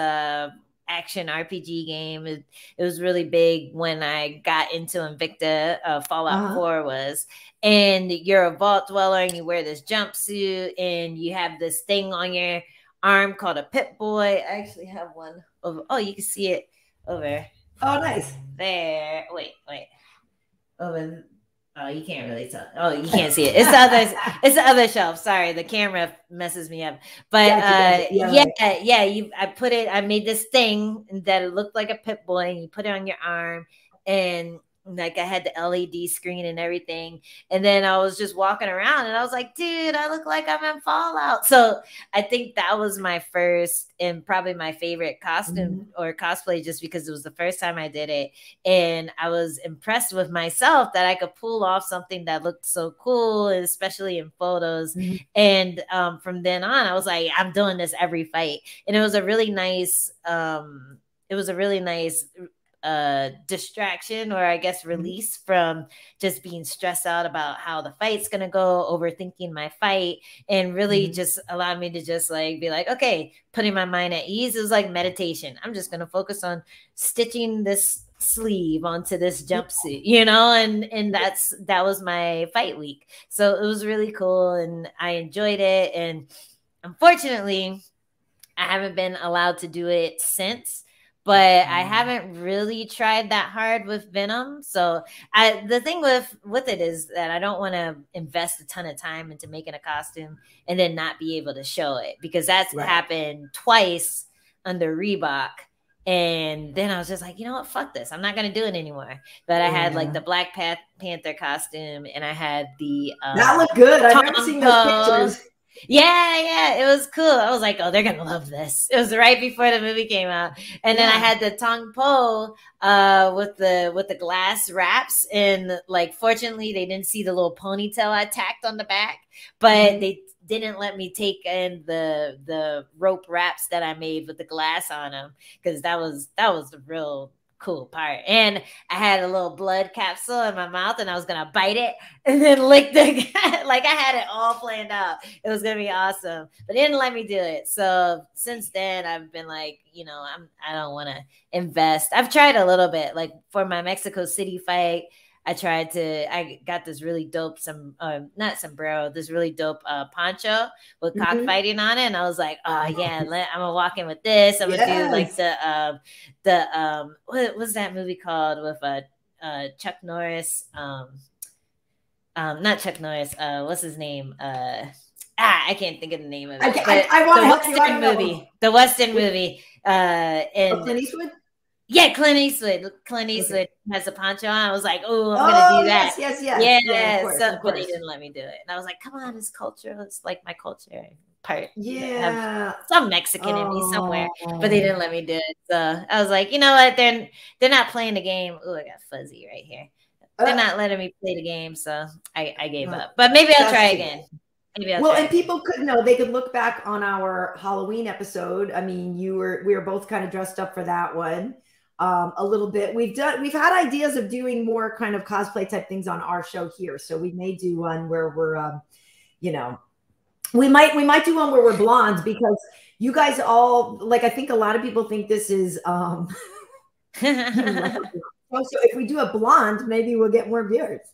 [SPEAKER 2] action RPG game. It was really big when I got into Invicta. Fallout 4 was, and you're a vault dweller and you wear this jumpsuit and you have this thing on your arm called a Pip Boy. I actually have one over. Oh, you can see it over.
[SPEAKER 1] Oh, nice.
[SPEAKER 2] There. Wait. Over. Oh, you can't really tell. Oh, you can't see it. It's the other shelf. Sorry, the camera messes me up. But I made this thing that it looked like a Pip Boy, and you put it on your arm, and like I had the LED screen and everything. And then I was just walking around and I was like, dude, I look like I'm in Fallout. So I think that was my first and probably my favorite costume or cosplay, just because it was the first time I did it. And I was impressed with myself that I could pull off something that looked so cool, especially in photos. And from then on, I was like, I'm doing this every fight. And it was a really nice, distraction, or I guess release from just being stressed out about how the fight's gonna go, overthinking my fight, and really just allowed me to just like be like, okay, putting my mind at ease. It was like meditation. I'm just gonna focus on stitching this sleeve onto this jumpsuit, you know, and that was my fight week. So it was really cool and I enjoyed it. And unfortunately, I haven't been allowed to do it since. But I haven't really tried that hard with Venom. So the thing with it is that I don't want to invest a ton of time into making a costume and then not be able to show it, because that's happened twice under Reebok. And then I was just like, you know what? Fuck this. I'm not going to do it anymore. But I had like the Black Panther costume, and I had the
[SPEAKER 1] that looked good. I've never seen those pictures.
[SPEAKER 2] Yeah, it was cool. I was like, oh, they're gonna love this. It was right before the movie came out, and then I had the Tong Po with the glass wraps, and like fortunately they didn't see the little ponytail I tacked on the back, but they didn't let me take in the rope wraps that I made with the glass on them, because that was the real cool part. And I had a little blood capsule in my mouth, and I was gonna bite it and then lick the like I had it all planned out. It was gonna be awesome, but they didn't let me do it. So since then I've been like, you know, I don't want to invest. I've tried a little bit, like for my Mexico City fight. I got this really dope, this really dope poncho with cockfighting on it. And I was like, oh yeah, I'm gonna walk in with this. I'm gonna do like what was that movie called with Chuck Norris? Not Chuck Norris. What's his name? I can't think of the name of it.
[SPEAKER 1] I want to help you.
[SPEAKER 2] Movie. The Western movie. And
[SPEAKER 1] Clint Eastwood?
[SPEAKER 2] Yeah, Clint Eastwood has a poncho on. I was like, oh, I'm going to do that.
[SPEAKER 1] Yes.
[SPEAKER 2] Yeah, of course. But they didn't let me do it. And I was like, come on, it's culture. It's like my culture part.
[SPEAKER 1] Yeah.
[SPEAKER 2] Some Mexican in me somewhere, but they didn't let me do it. So I was like, you know what? They're not playing the game. Oh, I got fuzzy right here. They're not letting me play the game. So I gave up. But maybe I'll try again.
[SPEAKER 1] And people they could look back on our Halloween episode. I mean, we were both kind of dressed up for that one. A little bit. We've had ideas of doing more kind of cosplay type things on our show here. So we may do one where we're, we might do one where we're blonde, because you guys all, like, I think a lot of people think this is, so if we do a blonde, maybe we'll get more viewers.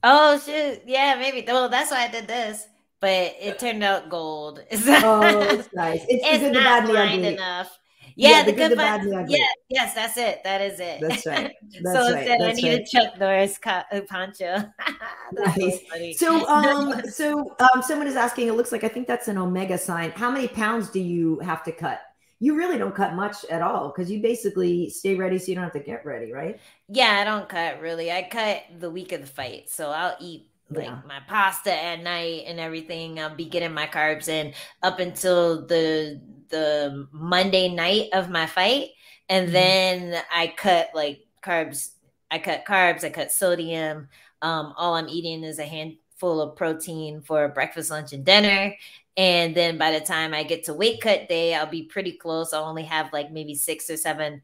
[SPEAKER 2] Oh shoot. Yeah, maybe. Well, that's why I did this, but it turned out gold.
[SPEAKER 1] Oh, it's nice. It's good, the bad, and the ugly.
[SPEAKER 2] Enough. Yeah,
[SPEAKER 1] the
[SPEAKER 2] the
[SPEAKER 1] good,
[SPEAKER 2] good
[SPEAKER 1] the bad,
[SPEAKER 2] vibes.
[SPEAKER 1] and the
[SPEAKER 2] Yeah,
[SPEAKER 1] ugly.
[SPEAKER 2] yes, that's it. That is it.
[SPEAKER 1] That's right.
[SPEAKER 2] So
[SPEAKER 1] That's right.
[SPEAKER 2] instead, I
[SPEAKER 1] That's
[SPEAKER 2] need
[SPEAKER 1] right.
[SPEAKER 2] a Chuck Norris poncho. That's
[SPEAKER 1] Nice.
[SPEAKER 2] so funny.
[SPEAKER 1] Someone is asking, it looks like, I think that's an Omega sign. How many pounds do you have to cut? You really don't cut much at all because you basically stay ready so you don't have to get ready, right?
[SPEAKER 2] Yeah, I don't cut really. I cut the week of the fight. So I'll eat
[SPEAKER 1] Yeah.
[SPEAKER 2] like my pasta at night and everything. I'll be getting my carbs in up until the Monday night of my fight. And then I cut like carbs. I cut carbs, I cut sodium. All I'm eating is a handful of protein for breakfast, lunch, and dinner. And then by the time I get to weight cut day, I'll be pretty close. I'll only have like maybe 6 or 7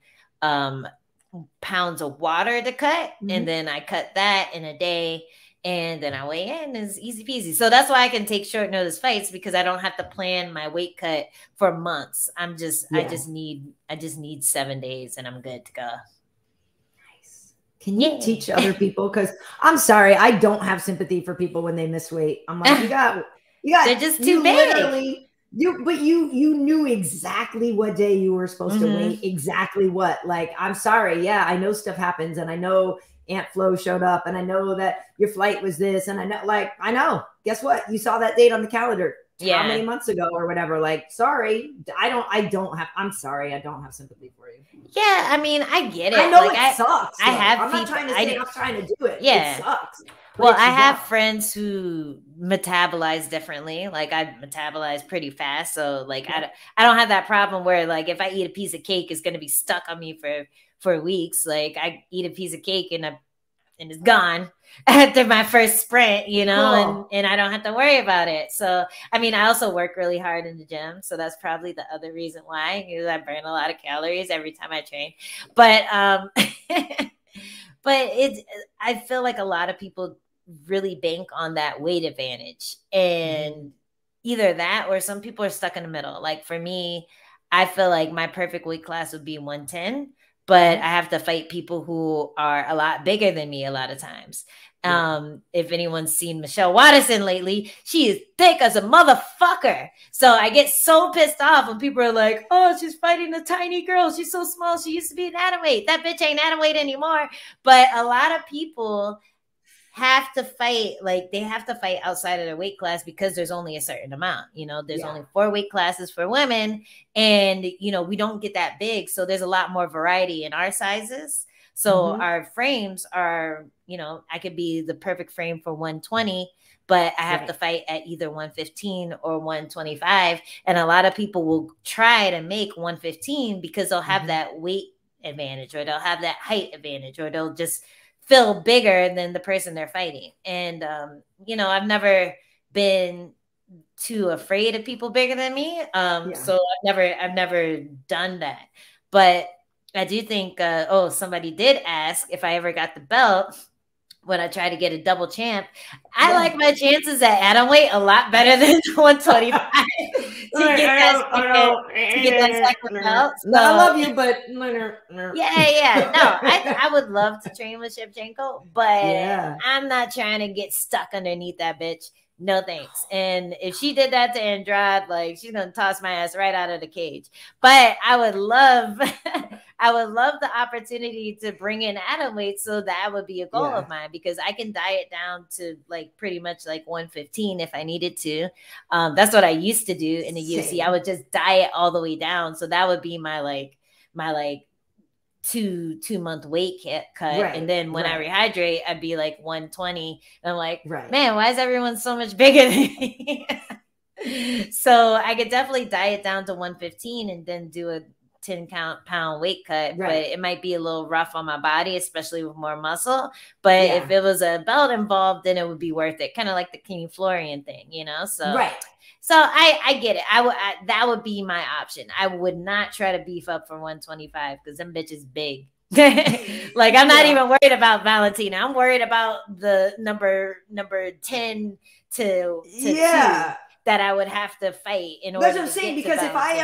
[SPEAKER 2] pounds of water to cut, and then I cut that in a day, and then I weigh in. Is easy peasy. So that's why I can take short notice fights, because I don't have to plan my weight cut for months. I just need 7 days and I'm good to go.
[SPEAKER 1] Nice. Can you teach other people? Because I'm sorry, I don't have sympathy for people when they miss weight. I'm like, you got
[SPEAKER 2] they're just too big.
[SPEAKER 1] You knew exactly what day you were supposed to wait, exactly what. Like, I'm sorry. Yeah, I know stuff happens, and I know Aunt Flo showed up, and I know that your flight was this, and I know. Guess what? You saw that date on the calendar how many months ago or whatever. Like, sorry, I'm sorry, I don't have sympathy for you.
[SPEAKER 2] Yeah, I mean, I get it.
[SPEAKER 1] I know it sucks.
[SPEAKER 2] I'm
[SPEAKER 1] not trying to say I'm trying to do it.
[SPEAKER 2] Yeah.
[SPEAKER 1] It sucks.
[SPEAKER 2] Well, I have friends who metabolize differently. Like, I metabolize pretty fast. So like, I don't have that problem where like, if I eat a piece of cake, it's going to be stuck on me for weeks. Like, I eat a piece of cake and it's gone after my first sprint, you know, and I don't have to worry about it. So, I mean, I also work really hard in the gym. So that's probably the other reason why, because I burn a lot of calories every time I train. But, but I feel like a lot of people really bank on that weight advantage, and either that or some people are stuck in the middle. Like for me, I feel like my perfect weight class would be 110, but I have to fight people who are a lot bigger than me a lot of times. If anyone's seen Michelle Watterson lately, she is thick as a motherfucker. So I get so pissed off when people are like, oh, she's fighting a tiny girl. She's so small. She used to be an atomweight. That bitch ain't atomweight anymore. But a lot of people have to fight, like they have to fight outside of their weight class because there's only a certain amount, you know, there's only 4 weight classes for women, and you know, we don't get that big, so there's a lot more variety in our sizes. So our frames are, you know, I could be the perfect frame for 120, but I have to fight at either 115 or 125. And a lot of people will try to make 115 because they'll have that weight advantage, or they'll have that height advantage, or they'll just feel bigger than the person they're fighting. And, you know, I've never been too afraid of people bigger than me. So I've never done that. But I do think, somebody did ask if I ever got the belt when I try to get a double champ. I like my chances at atomweight a lot better than 125 to get that second belt. So,
[SPEAKER 1] I love you, but
[SPEAKER 2] no, I would love to train with Shevchenko, but I'm not trying to get stuck underneath that bitch. No thanks. And if she did that to Andrade, like, she's gonna toss my ass right out of the cage. But I would love the opportunity to bring in atomweight, so that would be a goal of mine, because I can diet down to like pretty much like 115 if I needed to. That's what I used to do in the UFC. I would just diet all the way down. So that would be my 2-month weight cut. And then when I rehydrate, I'd be like 120. And I'm like, man, why is everyone so much bigger than me? So I could definitely diet down to 115 and then do a 10-pound weight cut, but it might be a little rough on my body, especially with more muscle. But if it was a belt involved, then it would be worth it. Kind of like the King Florian thing, you know? So so I get it. That would be my option. I would not try to beef up for 125 because them bitches big. Like, I'm not even worried about Valentina. I'm worried about the number 10 to 2 that I would have to fight in order.
[SPEAKER 1] That's what I'm saying, because if I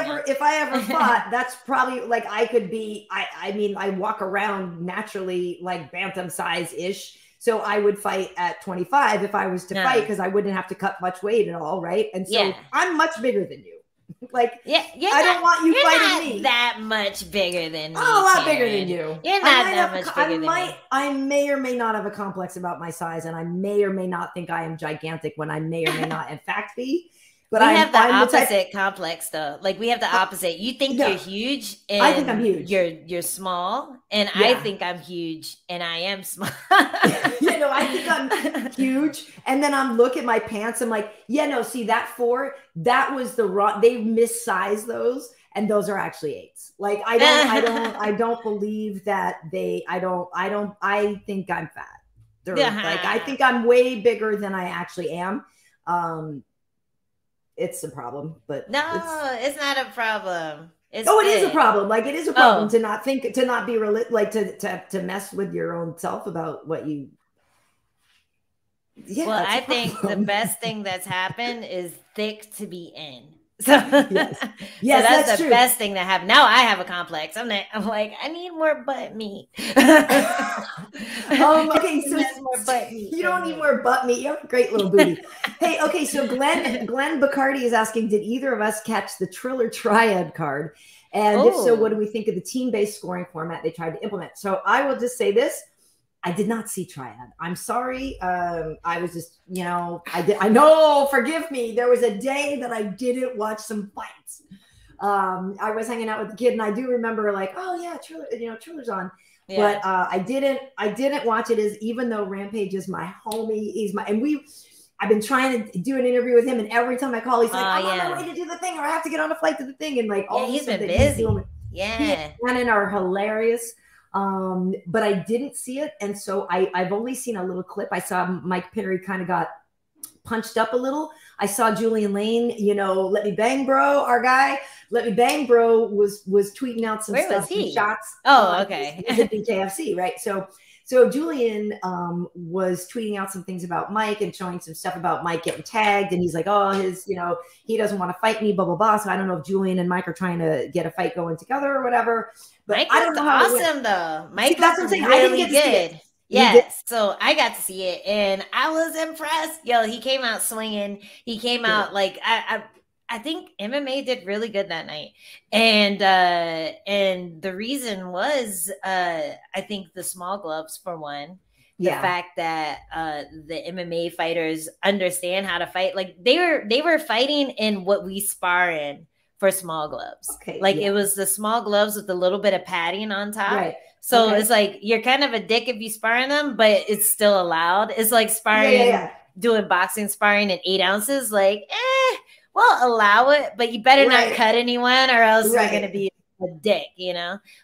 [SPEAKER 1] ever fought, that's probably like, I could be, I mean, I walk around naturally like bantam size ish. So I would fight at 25 if I was to fight, because I wouldn't have to cut much weight at all, right? And so I'm much bigger than you. Like,
[SPEAKER 2] yeah,
[SPEAKER 1] I don't want you fighting me.
[SPEAKER 2] That much bigger than me.
[SPEAKER 1] I'm a lot bigger than you.
[SPEAKER 2] You're not that much bigger than me.
[SPEAKER 1] I may or may not have a complex about my size, and I may or may not think I am gigantic when I may or may not in fact be. But
[SPEAKER 2] we have the opposite complex though. Like we have the opposite. You think you're huge, and
[SPEAKER 1] I think I'm huge.
[SPEAKER 2] You're small, and I think I'm huge, and I am small.
[SPEAKER 1] I think I'm huge, and then I'm look at my pants. I'm like, see that 4, that was the wrong. They missized those, and those are actually 8s. Like I don't believe that they. I think I'm fat. Like I think I'm way bigger than I actually am. It's a problem, but
[SPEAKER 2] no, it's not a problem. It
[SPEAKER 1] is a problem. Like it is a problem to not think, to not be like to mess with your own self about what you.
[SPEAKER 2] Yeah, well, I think the best thing that's happened is thick to be in. So, yes, so that's the true. Best thing that happened. Now I have a complex. I'm like, I need more butt meat.
[SPEAKER 1] Okay, so more butt meat. You don't need more butt meat. You have a great little booty. Hey, okay, so Glenn Bacardi is asking, did either of us catch the Triller Triad card? And if so, what do we think of the team-based scoring format they tried to implement? So I will just say this. I did not see Triad. I'm sorry. I was just, I know, forgive me. There was a day that I didn't watch some fights. I was hanging out with the kid, and I do remember like, oh yeah, Triller, Triller's on. Yeah. But I didn't watch it, as even though Rampage is my homie, I've been trying to do an interview with him, and every time I call, he's like, I'm on my way to do the thing, or I have to get on a flight to the thing. And like,
[SPEAKER 2] he's been busy.
[SPEAKER 1] He and are hilarious. But I didn't see it. And so I've only seen a little clip. I saw Mike Perry kind of got punched up a little. I saw Julian Lane, let me bang bro, our guy, let me bang bro was tweeting out some stuff, some shots.
[SPEAKER 2] Oh, okay.
[SPEAKER 1] At BKFC, right? So Julian was tweeting out some things about Mike and showing some stuff about Mike getting tagged. And he's like, he doesn't want to fight me, blah, blah, blah. So I don't know if Julian and Mike are trying to get a fight going together or whatever. But
[SPEAKER 2] Mike
[SPEAKER 1] I don't know how
[SPEAKER 2] awesome though. Mike
[SPEAKER 1] that's what I'm saying.
[SPEAKER 2] Really
[SPEAKER 1] I didn't get to
[SPEAKER 2] good.
[SPEAKER 1] See it.
[SPEAKER 2] Yes, so I got to see it, and I was impressed. Yo, he came out swinging. He came out like I think MMA did really good that night, and the reason was I think the small gloves for one. The fact that the MMA fighters understand how to fight, like they were fighting in what we spar in for small gloves. Okay, it was the small gloves with a little bit of padding on top. Right. So it's like you're kind of a dick if you spar in them, but it's still allowed. It's like sparring, doing boxing sparring in 8 ounces. Like, well, allow it, but you better not cut anyone, or else you're gonna be a dick,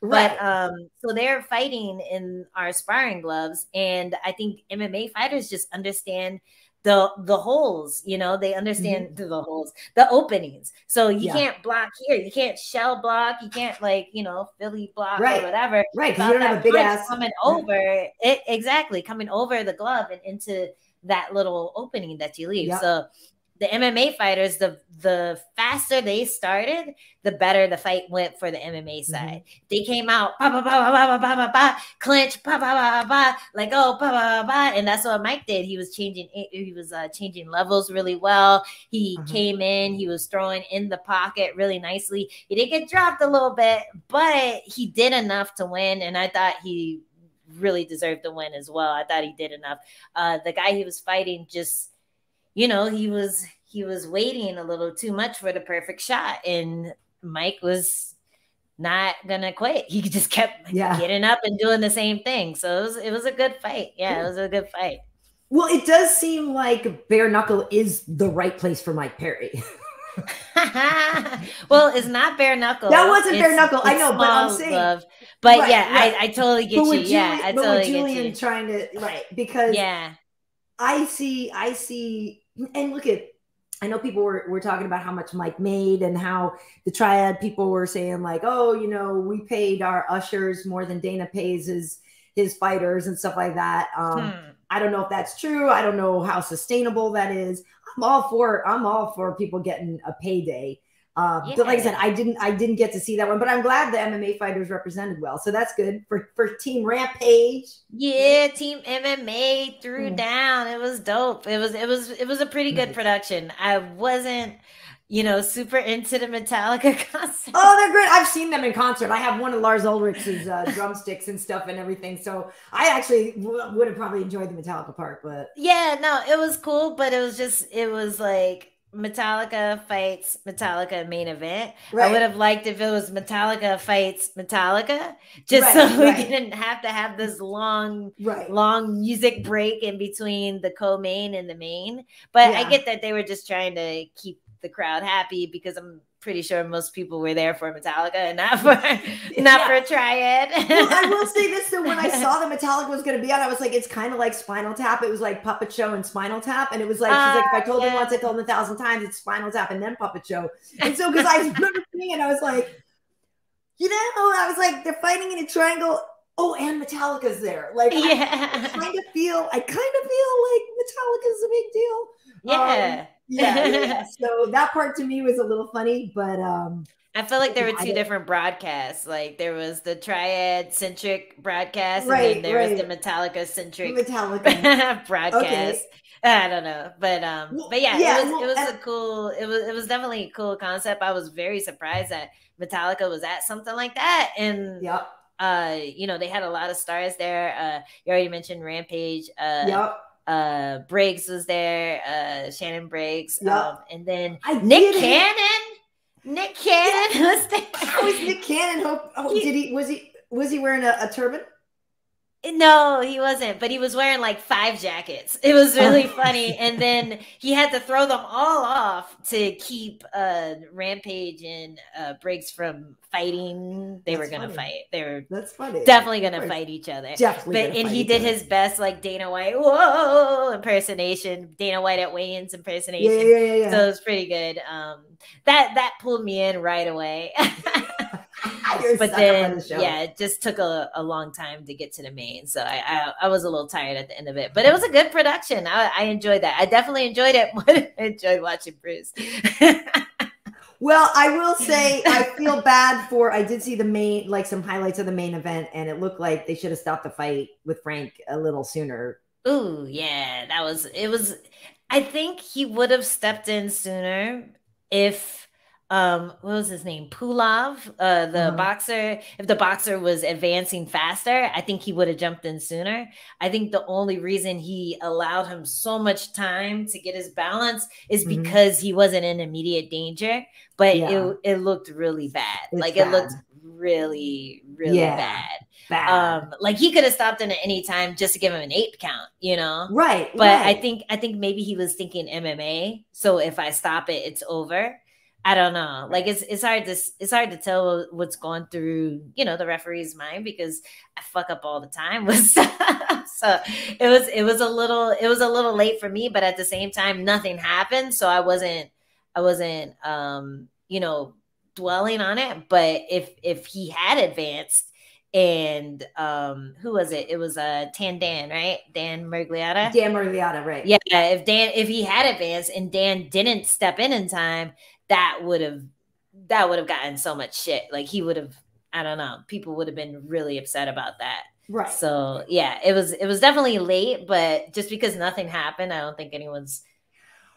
[SPEAKER 2] Right. But so they're fighting in our sparring gloves, and I think MMA fighters just understand the holes, they understand the holes, the openings. So you can't block here, you can't shell block, you can't Philly block or whatever.
[SPEAKER 1] Right, because you don't have a big ass
[SPEAKER 2] coming over it, exactly, coming over the glove and into that little opening that you leave. So the MMA fighters, the faster they started, the better the fight went for the MMA side. They came out, clinch, like, and that's what Mike did. He was changing levels really well. He came in, he was throwing in the pocket really nicely. He did get dropped a little bit, but he did enough to win, and I thought he really deserved to win as well. I thought he did enough. The guy he was fighting just, he was waiting a little too much for the perfect shot, and Mike was not gonna quit. He just kept getting up and doing the same thing. So it was a good fight. Yeah, it was a good fight.
[SPEAKER 1] Well, it does seem like bare knuckle is the right place for Mike Perry.
[SPEAKER 2] Well, it's not bare knuckle.
[SPEAKER 1] That wasn't bare knuckle. I know, but I'm saying.
[SPEAKER 2] Glove. But I totally get you.
[SPEAKER 1] Julian,
[SPEAKER 2] I totally get you.
[SPEAKER 1] Julian trying to because I see, and look at. I know people were talking about how much Mike made, and how the Triad people were saying like, oh, we paid our ushers more than Dana pays his fighters and stuff like that. I don't know if that's true. I don't know how sustainable that is. I'm all for people getting a payday. But like I said, I didn't get to see that one, but I'm glad the MMA fighters represented well. So that's good for Team Rampage.
[SPEAKER 2] Yeah, Team MMA threw down. It was dope. It was a pretty good production. I wasn't you know, super into the Metallica concert.
[SPEAKER 1] Oh, they're great. I've seen them in concert. I have one of Lars Ulrich's drumsticks and stuff and everything. So I actually would have probably enjoyed the Metallica part, but
[SPEAKER 2] yeah, no, it was cool, but it was like Metallica fights Metallica main event. I would have liked if it was Metallica fights Metallica, just so we didn't have to have this long music break in between the co-main and the main. But I get that they were just trying to keep the crowd happy, because I'm pretty sure most people were there for Metallica and not for a Triad.
[SPEAKER 1] Well, I will say this though, when I saw that Metallica was going to be on, I was like, it's kind of like Spinal Tap. It was like Puppet Show and Spinal Tap, and it was like, she's like, if I told him once, I told him 1,000 times, it's Spinal Tap and then Puppet Show. And so, because I remember seeing it, I was like, you know, I was like, they're fighting in a triangle. Oh, and Metallica's there. Like, I kind of feel like Metallica's a big deal. Yeah. So that part to me was a little funny, but
[SPEAKER 2] I feel like there were two different broadcasts. Like there was the Triad centric broadcast, and then there was the Metallica centric broadcast. Okay. I don't know, but yeah, it was definitely a cool concept. I was very surprised that Metallica was at something like that, and you know, they had a lot of stars there. You already mentioned Rampage. Briggs was there, Shannon Briggs, and then Nick Cannon was there.
[SPEAKER 1] How is Nick Cannon? Was he wearing a turban?
[SPEAKER 2] No, he wasn't, but he was wearing like 5 jackets. It was really funny. And then he had to throw them all off to keep Rampage and Briggs from fighting. They were going to fight. They were definitely going to fight each other. And he did his best, like Dana White, whoa, impersonation, Dana White at weigh-ins impersonation. Yeah. So it was pretty good. That pulled me in right away. But then, it just took a long time to get to the main. So I was a little tired at the end of it. But it was a good production. I enjoyed that. I definitely enjoyed it. I enjoyed watching Bruised.
[SPEAKER 1] Well, I will say I feel bad I did see the main, like some highlights of the main event, and it looked like they should have stopped the fight with Frank a little sooner.
[SPEAKER 2] Ooh, yeah. I think he would have stepped in sooner if what was his name? Pulov, the boxer. If the boxer was advancing faster, I think he would have jumped in sooner. I think the only reason he allowed him so much time to get his balance is because he wasn't in immediate danger. But it looked really bad. It looked really, really bad. Like he could have stopped in at any time just to give him an 8 count, you know?
[SPEAKER 1] Right.
[SPEAKER 2] But I think maybe he was thinking MMA. So if I stop it, it's over. I don't know. Like it's hard to tell what's going through, you know, the referee's mind, because I fuck up all the time with stuff. So it was a little late for me, but at the same time, nothing happened. So I wasn't you know, dwelling on it. But if he had advanced, and who was it? It was Dan, right? Dan Miragliotta,
[SPEAKER 1] right?
[SPEAKER 2] Yeah. If he had advanced and Dan didn't step in time, that would have gotten so much shit. Like he would have, I don't know, people would have been really upset about that.
[SPEAKER 1] Right.
[SPEAKER 2] So yeah, it was definitely late, but just because nothing happened, I don't think anyone's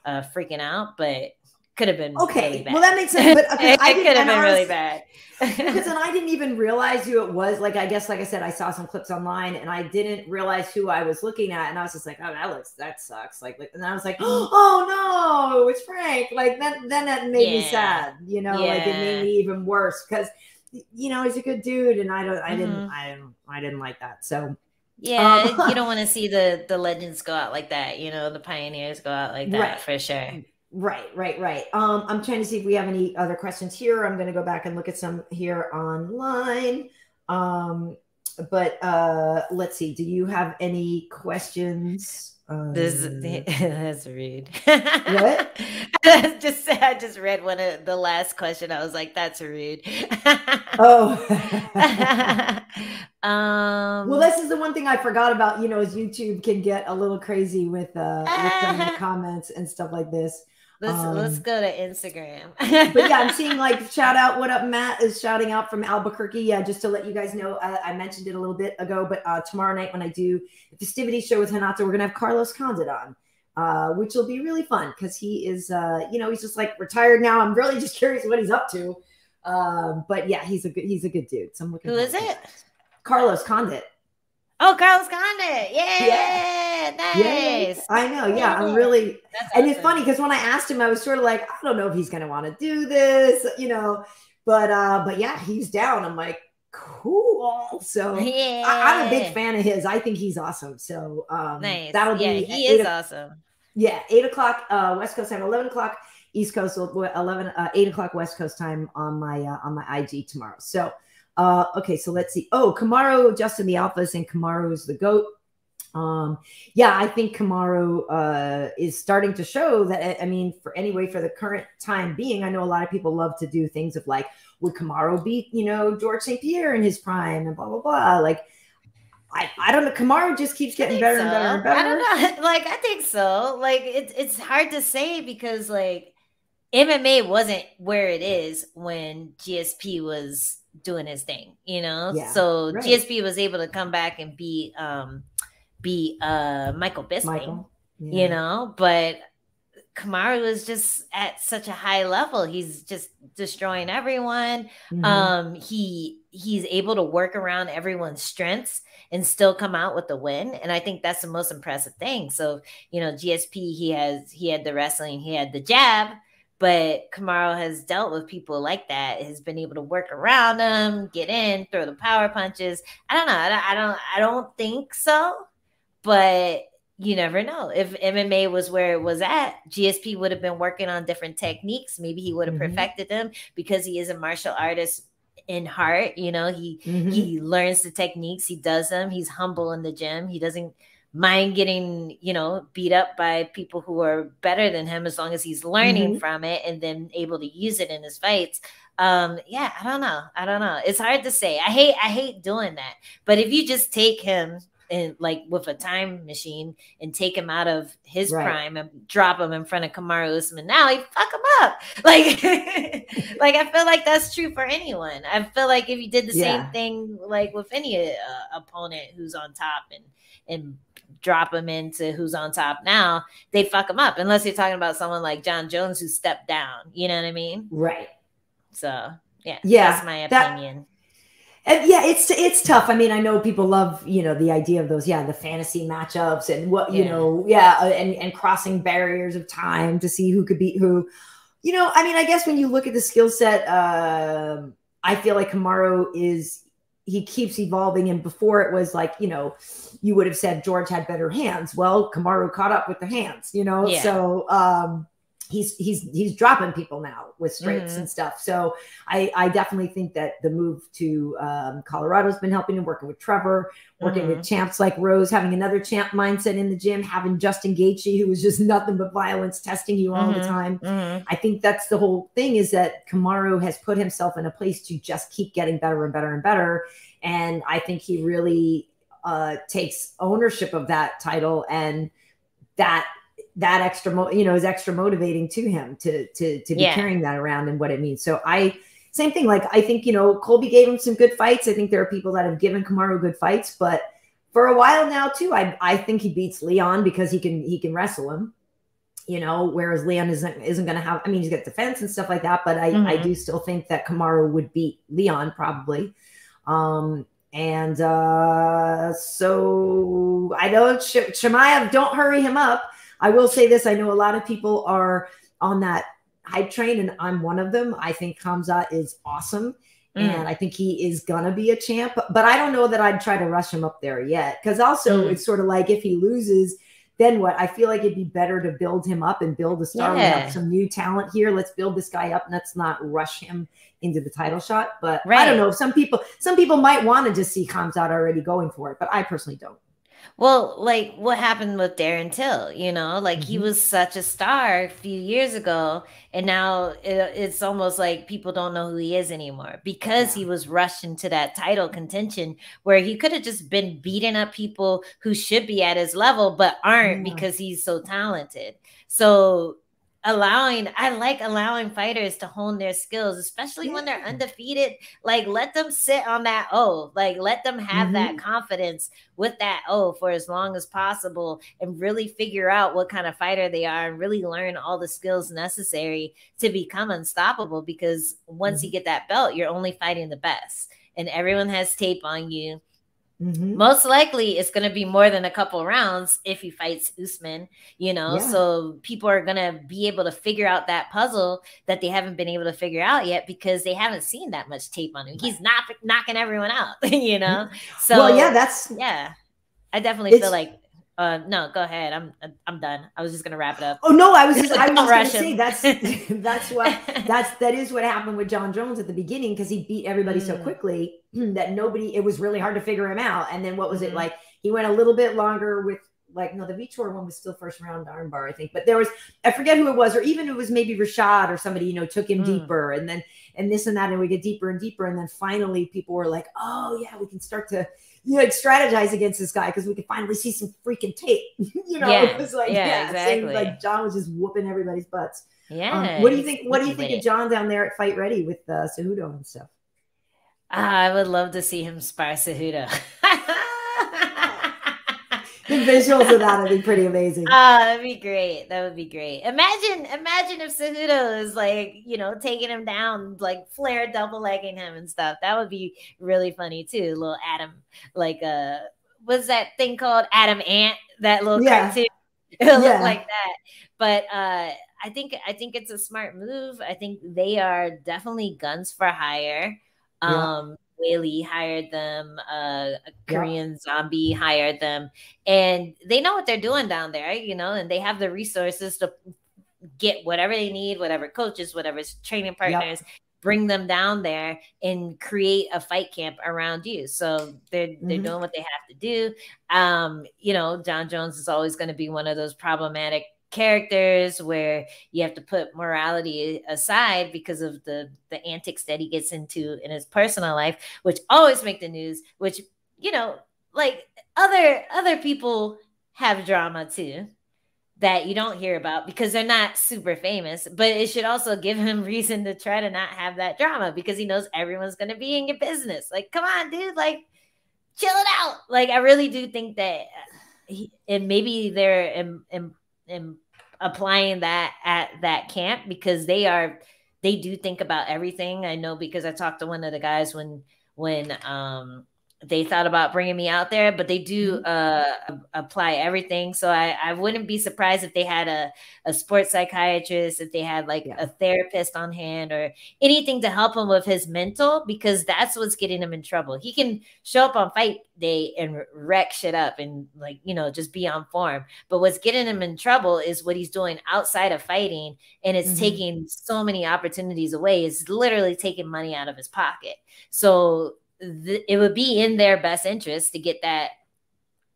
[SPEAKER 2] freaking out, but could have been really bad.
[SPEAKER 1] Well, that makes sense. But
[SPEAKER 2] it could have been really bad.
[SPEAKER 1] Because then I didn't even realize who it was. Like, I guess, like I said, I saw some clips online and I didn't realize who I was looking at. And I was just like, oh, that sucks. Like, and I was like, oh no, it's Frank. Like then that made me sad, you know, like it made me even worse because, you know, he's a good dude. And I didn't like that. So
[SPEAKER 2] yeah, you don't want to see the legends go out like that. You know, the pioneers go out like that for sure.
[SPEAKER 1] Right. I'm trying to see if we have any other questions here. I'm going to go back and look at some here online. But let's see. Do you have any questions?
[SPEAKER 2] That's rude.
[SPEAKER 1] What?
[SPEAKER 2] I just read one of the last question. I was like, that's rude.
[SPEAKER 1] Oh. Well, this is the one thing I forgot about, you know, is YouTube can get a little crazy with some of the comments and stuff like this.
[SPEAKER 2] Let's go to Instagram.
[SPEAKER 1] But yeah, I'm seeing like shout out. What up, Matt is shouting out from Albuquerque. Yeah, just to let you guys know, I mentioned it a little bit ago, but tomorrow night when I do the festivity show with Hanato, we're gonna have Carlos Condit on, which will be really fun because he is, he's just like retired now. I'm really just curious what he's up to. But yeah, he's a good dude. So I'm looking.
[SPEAKER 2] Who is it?
[SPEAKER 1] Carlos Condit.
[SPEAKER 2] Oh, Carlos Condit. Yeah. Nice.
[SPEAKER 1] Yeah. I know. Yeah. I'm really, and it's funny because when I asked him, I was sort of like, I don't know if he's going to want to do this, but yeah, he's down. I'm like, cool. So I'm a big fan of his. I think he's awesome. So
[SPEAKER 2] nice.
[SPEAKER 1] That'll be
[SPEAKER 2] he is awesome.
[SPEAKER 1] Yeah, 8 o'clock West Coast time, 11 o'clock East Coast, 8 o'clock West Coast time on my IG tomorrow. So okay, so let's see. Oh, Kamaru, Justin the Alphas, and Kamaru is the GOAT. Yeah, I think Kamaru is starting to show that. I mean, for the current time being, I know a lot of people love to do things of like, would Kamaru beat, George St. Pierre in his prime and blah, blah, blah. Like, I don't know. Kamaru just keeps getting better and better and better.
[SPEAKER 2] I don't know. Like, I think so. Like, it's hard to say because, like, MMA wasn't where it is when GSP was doing his thing, Yeah, so right. GSP was able to come back and beat Michael Bisping, but Kamaru is just at such a high level. He's just destroying everyone. Mm-hmm. He's able to work around everyone's strengths and still come out with the win. And I think that's the most impressive thing. So, GSP, he had the wrestling, he had the jab, but Kamaru has dealt with people like that, has been able to work around them, get in, throw the power punches. I don't know. I don't think so, but you never know. If MMA was where it was at, GSP would have been working on different techniques. Maybe he would have perfected them because he is a martial artist in heart. He learns the techniques. He does them. He's humble in the gym. He doesn't mind getting, beat up by people who are better than him as long as he's learning from it and then able to use it in his fights. Yeah, I don't know. It's hard to say. I hate doing that. But if you just take him and like with a time machine and take him out of his prime and drop him in front of Kamaru Usman, now he fuck him up. Like, like I feel like that's true for anyone. I feel like if you did the same thing, like with any opponent who's on top and drop him into who's on top now, they fuck him up. Unless you're talking about someone like John Jones who stepped down. You know what I mean?
[SPEAKER 1] Right.
[SPEAKER 2] So yeah, that's my opinion.
[SPEAKER 1] And yeah, it's tough. I mean, I know people love, the idea of those, the fantasy matchups and what, and crossing barriers of time to see who could beat who. I mean, I guess when you look at the skill set, I feel like Kamaru he keeps evolving. And before it was like, you would have said George had better hands. Well, Kamaru caught up with the hands, so he's dropping people now with straights and stuff. So I definitely think that the move to Colorado has been helping him, working with Trevor, working with champs like Rose, having another champ mindset in the gym, having Justin Gaethje, who was just nothing but violence, testing you all the time. I think that's the whole thing, is that Kamaru has put himself in a place to just keep getting better and better and better. And I think he really takes ownership of that title, and that extra, is extra motivating to him to be carrying that around and what it means. So same thing. Like, I think, Colby gave him some good fights. I think there are people that have given Kamaru good fights, but for a while now too, I think he beats Leon because he can wrestle him, whereas Leon isn't going to have, I mean, he's got defense and stuff like that, but I do still think that Kamaru would beat Leon probably. So I know Chimaev, don't hurry him up. I will say this. I know a lot of people are on that hype train, and I'm one of them. I think Khamzat is awesome, and I think he is going to be a champ. But I don't know that I'd try to rush him up there yet, because also it's sort of like, if he loses, then what? I feel like it'd be better to build him up and build a star. We have some new talent here. Let's build this guy up, and let's not rush him into the title shot. But I don't know. Some people might want to just see Khamzat already going for it, but I personally don't.
[SPEAKER 2] Well, like what happened with Darren Till, he was such a star a few years ago, and now it's almost like people don't know who he is anymore because he was rushed into that title contention where he could have just been beating up people who should be at his level but aren't because he's so talented. So I like allowing fighters to hone their skills, especially when they're undefeated. Like, let them sit on that O. Like, let them have that confidence with that O for as long as possible, and really figure out what kind of fighter they are, and really learn all the skills necessary to become unstoppable. Because once you get that belt, you're only fighting the best, and everyone has tape on you. Most likely it's going to be more than a couple rounds if he fights Usman, you know, so people are going to be able to figure out that puzzle that they haven't been able to figure out yet, because they haven't seen that much tape on him. He's not knocking everyone out, you know? So, well, yeah, I definitely feel like, no, go ahead. I'm done. I was just gonna wrap it up.
[SPEAKER 1] Oh no, I was just gonna say that is what happened with Jon Jones at the beginning, because he beat everybody so quickly that it was really hard to figure him out. And then what was it like? He went a little bit longer with, like, no, the Vitor one was still first round armbar, I think. But there was, I forget who it was, or even it was maybe Rashad or somebody, you know, took him deeper, and this and that, and we get deeper and deeper, and then finally people were like, oh yeah, we can start to strategize against this guy because we could finally see some freaking tape. You know, it was like, exactly. Like Jon was just whooping everybody's butts.
[SPEAKER 2] Yeah.
[SPEAKER 1] What do you think? What do you think of Jon down there at Fight Ready with Cejudo and stuff?
[SPEAKER 2] I would love to see him spar Cejudo.
[SPEAKER 1] The visuals of that would be pretty amazing.
[SPEAKER 2] That'd be great. That would be great. Imagine if Cejudo is like, you know, taking him down, like Flair double legging him and stuff. That would be really funny too. Little Adam, like what's that thing called? Adam Ant, that little cartoon. It'll look like that. But I think it's a smart move. I think they are definitely guns for hire. Whaley hired them, Korean Zombie hired them, and they know what they're doing down there, you know, and they have the resources to get whatever they need, whatever coaches, whatever training partners, bring them down there and create a fight camp around you. So they're doing what they have to do. You know, Jon Jones is always going to be one of those problematic characters where you have to put morality aside because of the antics that he gets into in his personal life, which always make the news, which, you know, like other people have drama too that you don't hear about because they're not super famous, but it should also give him reason to try to not have that drama because he knows everyone's going to be in your business. Like, come on, dude, like chill it out. Like, I really do think that and maybe they're applying that at that camp because they do think about everything. I know because I talked to one of the guys when they thought about bringing me out there, but they do apply everything. So I wouldn't be surprised if they had a sports psychiatrist, if they had like a therapist on hand or anything to help him with his mental, because that's what's getting him in trouble. He can show up on fight day and wreck shit up and like, you know, just be on form. But what's getting him in trouble is what he's doing outside of fighting. And it's taking so many opportunities away. It's literally taking money out of his pocket. So it would be in their best interest to get that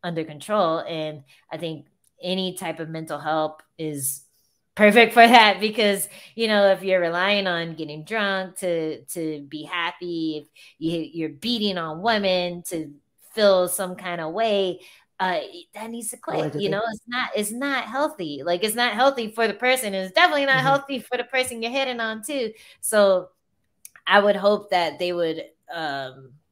[SPEAKER 2] under control. And I think any type of mental help is perfect for that because, you know, if you're relying on getting drunk to be happy, if you're beating on women to feel some kind of way, that needs to quit. You know, it's not healthy. Like, it's not healthy for the person. It's definitely not healthy for the person you're hitting on too. So I would hope that they would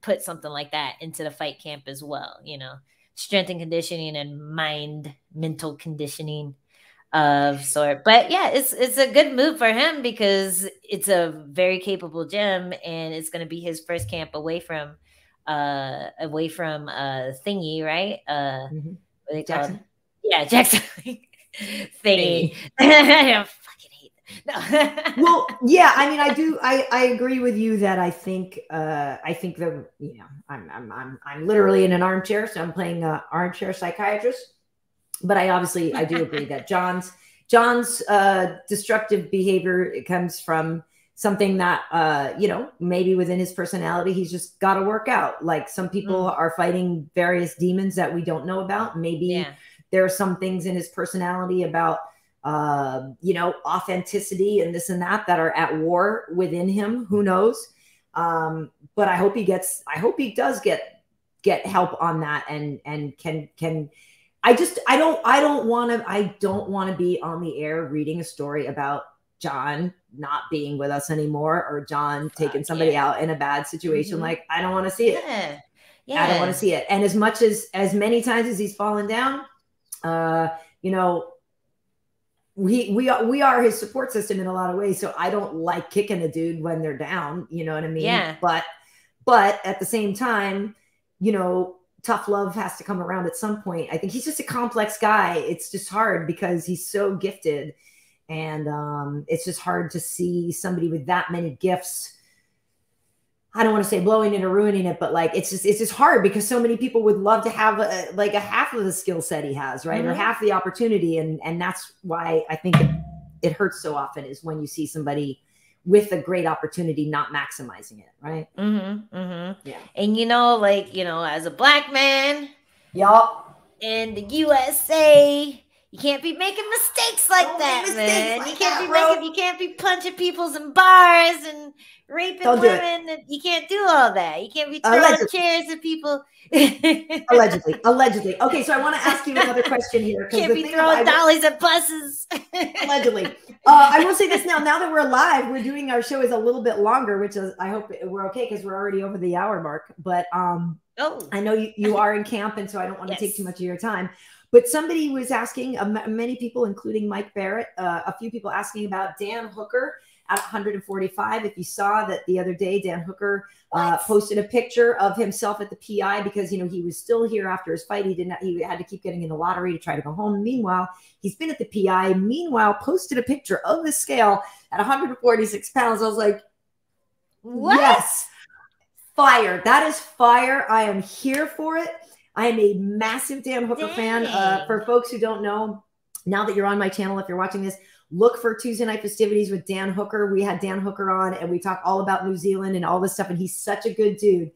[SPEAKER 2] put something like that into the fight camp as well, you know, strength and conditioning and mental conditioning of sort. But yeah, it's a good move for him because it's a very capable gym and it's going to be his first camp away from thingy, right? What are they called? Yeah, Jackson thingy. I fucking hate that. No.
[SPEAKER 1] Well, yeah, I mean, I agree with you that I think the, you know, I'm literally in an armchair, so I'm playing armchair psychiatrist. But I do agree that Jon's destructive behavior comes from something that, you know, maybe within his personality, he's just got to work out. Like some people are fighting various demons that we don't know about. Maybe there are some things in his personality about, you know, authenticity and this and that are at war within him. Who knows? But I hope he does get help on that and can I don't want to be on the air reading a story about John not being with us anymore, or John taking somebody out in a bad situation. Like, I don't want to see it. I don't want to see it. And as many times as he's fallen down, you know, we are his support system in a lot of ways. So I don't like kicking a dude when they're down, you know what I mean?
[SPEAKER 2] Yeah.
[SPEAKER 1] But at the same time, you know, tough love has to come around at some point. I think he's just a complex guy. It's just hard because he's so gifted, and it's just hard to see somebody with that many gifts. I don't want to say blowing it or ruining it, but like, it's just hard because so many people would love to have a half of the skill set he has, right? Or half the opportunity. And that's why I think it hurts so often, is when you see somebody with a great opportunity not maximizing it, right?
[SPEAKER 2] Yeah. And you know, like, you know, as a Black man in the USA, you can't be making mistakes like that, man. You can't be punching people's in bars and raping women. You can't do all that. You can't be throwing chairs at people.
[SPEAKER 1] Allegedly. Okay, so I want to ask you another question here.
[SPEAKER 2] Can't be throwing dollies at buses.
[SPEAKER 1] Allegedly. I will say this now. Now that we're live, we're doing our show is a little bit longer, which is, I hope we're okay because we're already over the hour mark. But I know you are in camp, and so I don't want to take too much of your time. But somebody was asking, many people, including Mike Barrett, a few people asking about Dan Hooker at 145. If you saw that the other day, Dan Hooker posted a picture of himself at the PI because, you know, he was still here after his fight. He had to keep getting in the lottery to try to go home. Meanwhile, he's been at the PI. Meanwhile, posted a picture of the scale at 146 pounds. I was like, what? Yes, fire. That is fire. I am here for it. I am a massive Dan Hooker fan. For folks who don't know, now that you're on my channel, if you're watching this, look for Tuesday Night Festivities with Dan Hooker. We had Dan Hooker on, and we talk all about New Zealand and all this stuff. And he's such a good dude.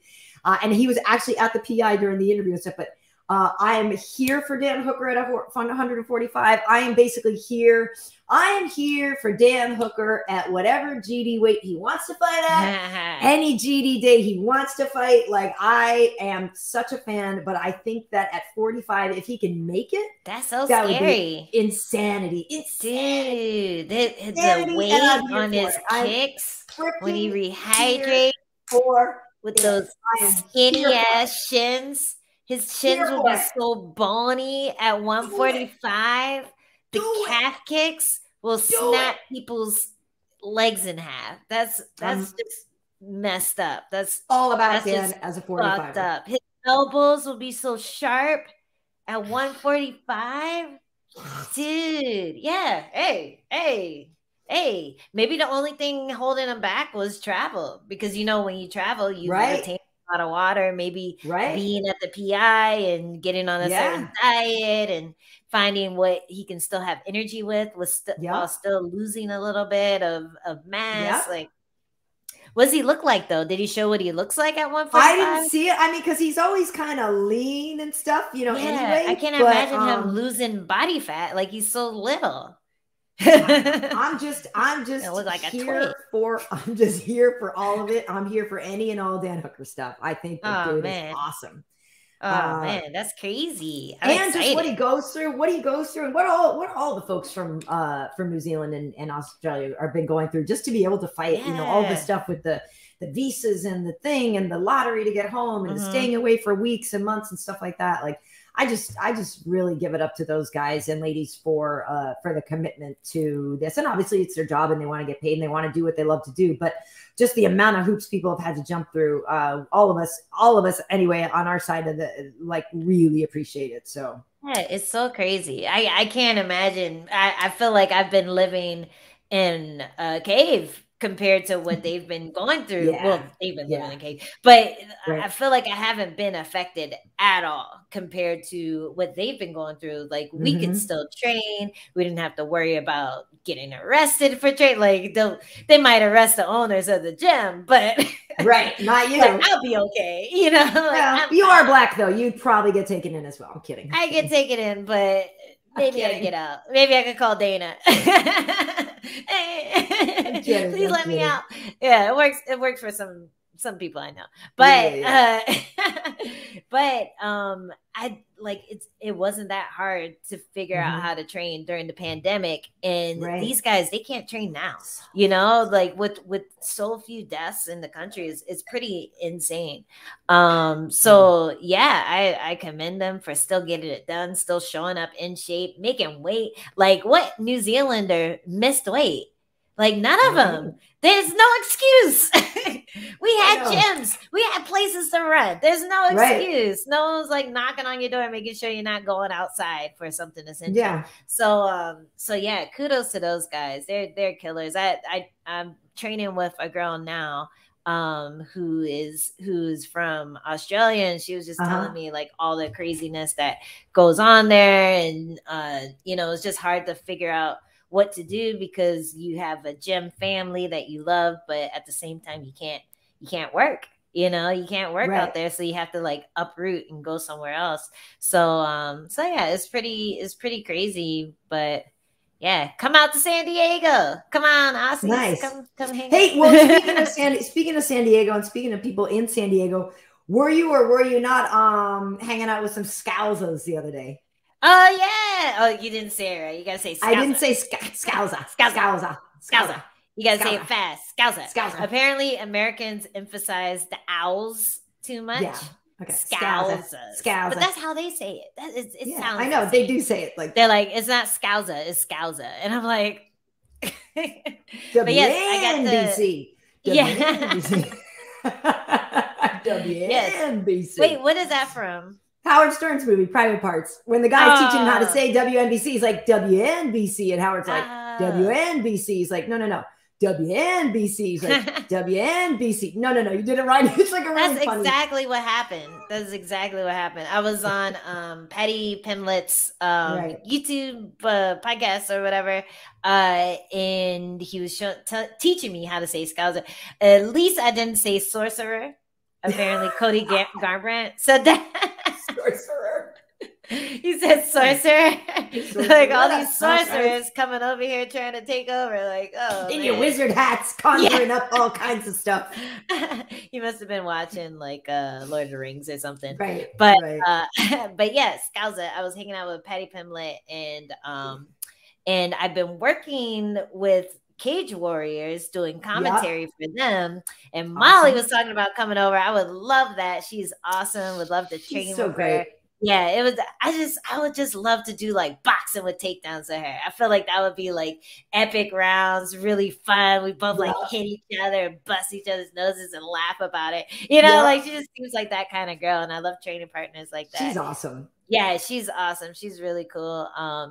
[SPEAKER 1] And he was actually at the PI during the interview and stuff. But I am here for Dan Hooker at 145. I am basically here. I am here for Dan Hooker at whatever GD weight he wants to fight at. Any GD day he wants to fight. Like, I am such a fan, but I think that at 45, if he can make it,
[SPEAKER 2] that's so scary.
[SPEAKER 1] Would be insanity.
[SPEAKER 2] Dude, the weight on his kicks when he rehydrates with those skinny ass shins. His shins will be so bony at 145. The calf kicks will snap people's legs in half. That's just messed up. That's
[SPEAKER 1] all about Dan as a 45.
[SPEAKER 2] Up. His elbows will be so sharp at 145. Dude, yeah. Hey. Maybe the only thing holding him back was travel, because, you know, when you travel, you retain a lot of water, maybe being at the PI and getting on a certain diet and finding what he can still have energy with while still losing a little bit of mass. Like, what does he look like, though? Did he show what he looks like at 145?
[SPEAKER 1] I didn't see it. I mean, because he's always kind of lean and stuff, you know, anyway.
[SPEAKER 2] I can't imagine him losing body fat. Like, he's so little.
[SPEAKER 1] I'm just
[SPEAKER 2] like
[SPEAKER 1] here for all of it. I'm here for any and all Dan Hooker stuff. I think the dude is awesome.
[SPEAKER 2] Oh man, that's crazy.
[SPEAKER 1] I'm excited. Just what he goes through, and what all the folks from New Zealand and Australia have been going through just to be able to fight, you know, all the stuff with the visas and the thing and the lottery to get home and the staying away for weeks and months and stuff like that. Like, I just really give it up to those guys and ladies for the commitment to this. And obviously it's their job and they want to get paid and they want to do what they love to do. But just the amount of hoops people have had to jump through, all of us anyway, on our side of the, like, really appreciate it. So
[SPEAKER 2] yeah, it's so crazy. I can't imagine. I feel like I've been living in a cave compared to what they've been going through. Well, they've been living in a cave, but I feel like I haven't been affected at all compared to what they've been going through. Like, we could still train. We didn't have to worry about getting arrested for training. Like, they might arrest the owners of the gym, but
[SPEAKER 1] not you.
[SPEAKER 2] I'll be okay. You know,
[SPEAKER 1] like, you are Black though. You'd probably get taken in as well. I'm kidding.
[SPEAKER 2] I get taken in, but maybe I can get out. Maybe I could call Dana. Please let me out. Yeah, it works. It works for some some people I know, but but I like it wasn't that hard to figure out how to train during the pandemic, and these guys, they can't train now, you know, like with so few deaths in the country, it's pretty insane. So yeah, I commend them for still getting it done, still showing up in shape, making weight. Like, what New Zealander missed weight? Like, none of them. There's no excuse. We had gyms. We had places to run. There's no excuse. No one's like knocking on your door, making sure you're not going outside for something essential.
[SPEAKER 1] Yeah.
[SPEAKER 2] So yeah, kudos to those guys. They're killers. I'm training with a girl now who's from Australia, and she was just telling me like all the craziness that goes on there, and you know, it's just hard to figure out what to do because you have a gym family that you love, but at the same time you can't work, you know, you can't work out there, so you have to like uproot and go somewhere else. So yeah, it's pretty crazy, but yeah, come out to San Diego. Come on, Aussies.
[SPEAKER 1] Nice.
[SPEAKER 2] Come hang.
[SPEAKER 1] Hey, well, speaking of San Diego and speaking of people in San Diego, were you or were you not hanging out with some Scousers the other day?
[SPEAKER 2] Oh yeah. Oh, you didn't say it right. You gotta say Scouser.
[SPEAKER 1] I didn't say Scouser.
[SPEAKER 2] You gotta say it fast. Scouser. Apparently, Americans emphasize the owls too much. Yeah.
[SPEAKER 1] Okay.
[SPEAKER 2] Scouser. But that's how they say it. It sounds.
[SPEAKER 1] I know they do say it like.
[SPEAKER 2] They're like, it's not Scouser, it's Scouser, and I'm like.
[SPEAKER 1] But yes, I got the WNBC.
[SPEAKER 2] Wait, what is that from?
[SPEAKER 1] Howard Stern's movie, Private Parts. When the guy's teaching him how to say WNBC, he's like, WNBC. And Howard's like, WNBC. He's like, no. WNBC. He's like, WNBC. No. You did it right. It's like a really
[SPEAKER 2] That's
[SPEAKER 1] funny.
[SPEAKER 2] exactly what happened. I was on Patty Pimlett's YouTube podcast or whatever. And he was teaching me how to say Scouser. At least I didn't say sorcerer. Apparently, Cody Garbrandt said that.
[SPEAKER 1] Sorcerer.
[SPEAKER 2] He said sorcerer. Like all these sorcerers coming over here trying to take over. Like, oh,
[SPEAKER 1] in your wizard hats, conjuring up all kinds of stuff.
[SPEAKER 2] You must have been watching like Lord of the Rings or something.
[SPEAKER 1] Right.
[SPEAKER 2] But but yes, Scouser. I was hanging out with Patty Pimlett, and I've been working with Cage Warriors doing commentary for them, and Molly was talking about coming over. I would love that. She's awesome. Would love to train with her. Yeah, it was. I would just love to do like boxing with takedowns with her. I feel like that would be like epic rounds, really fun. We both like hit each other and bust each other's noses and laugh about it. You know, like she just seems like that kind of girl, and I love training partners like that.
[SPEAKER 1] She's awesome.
[SPEAKER 2] Yeah, she's awesome. She's really cool. Yeah,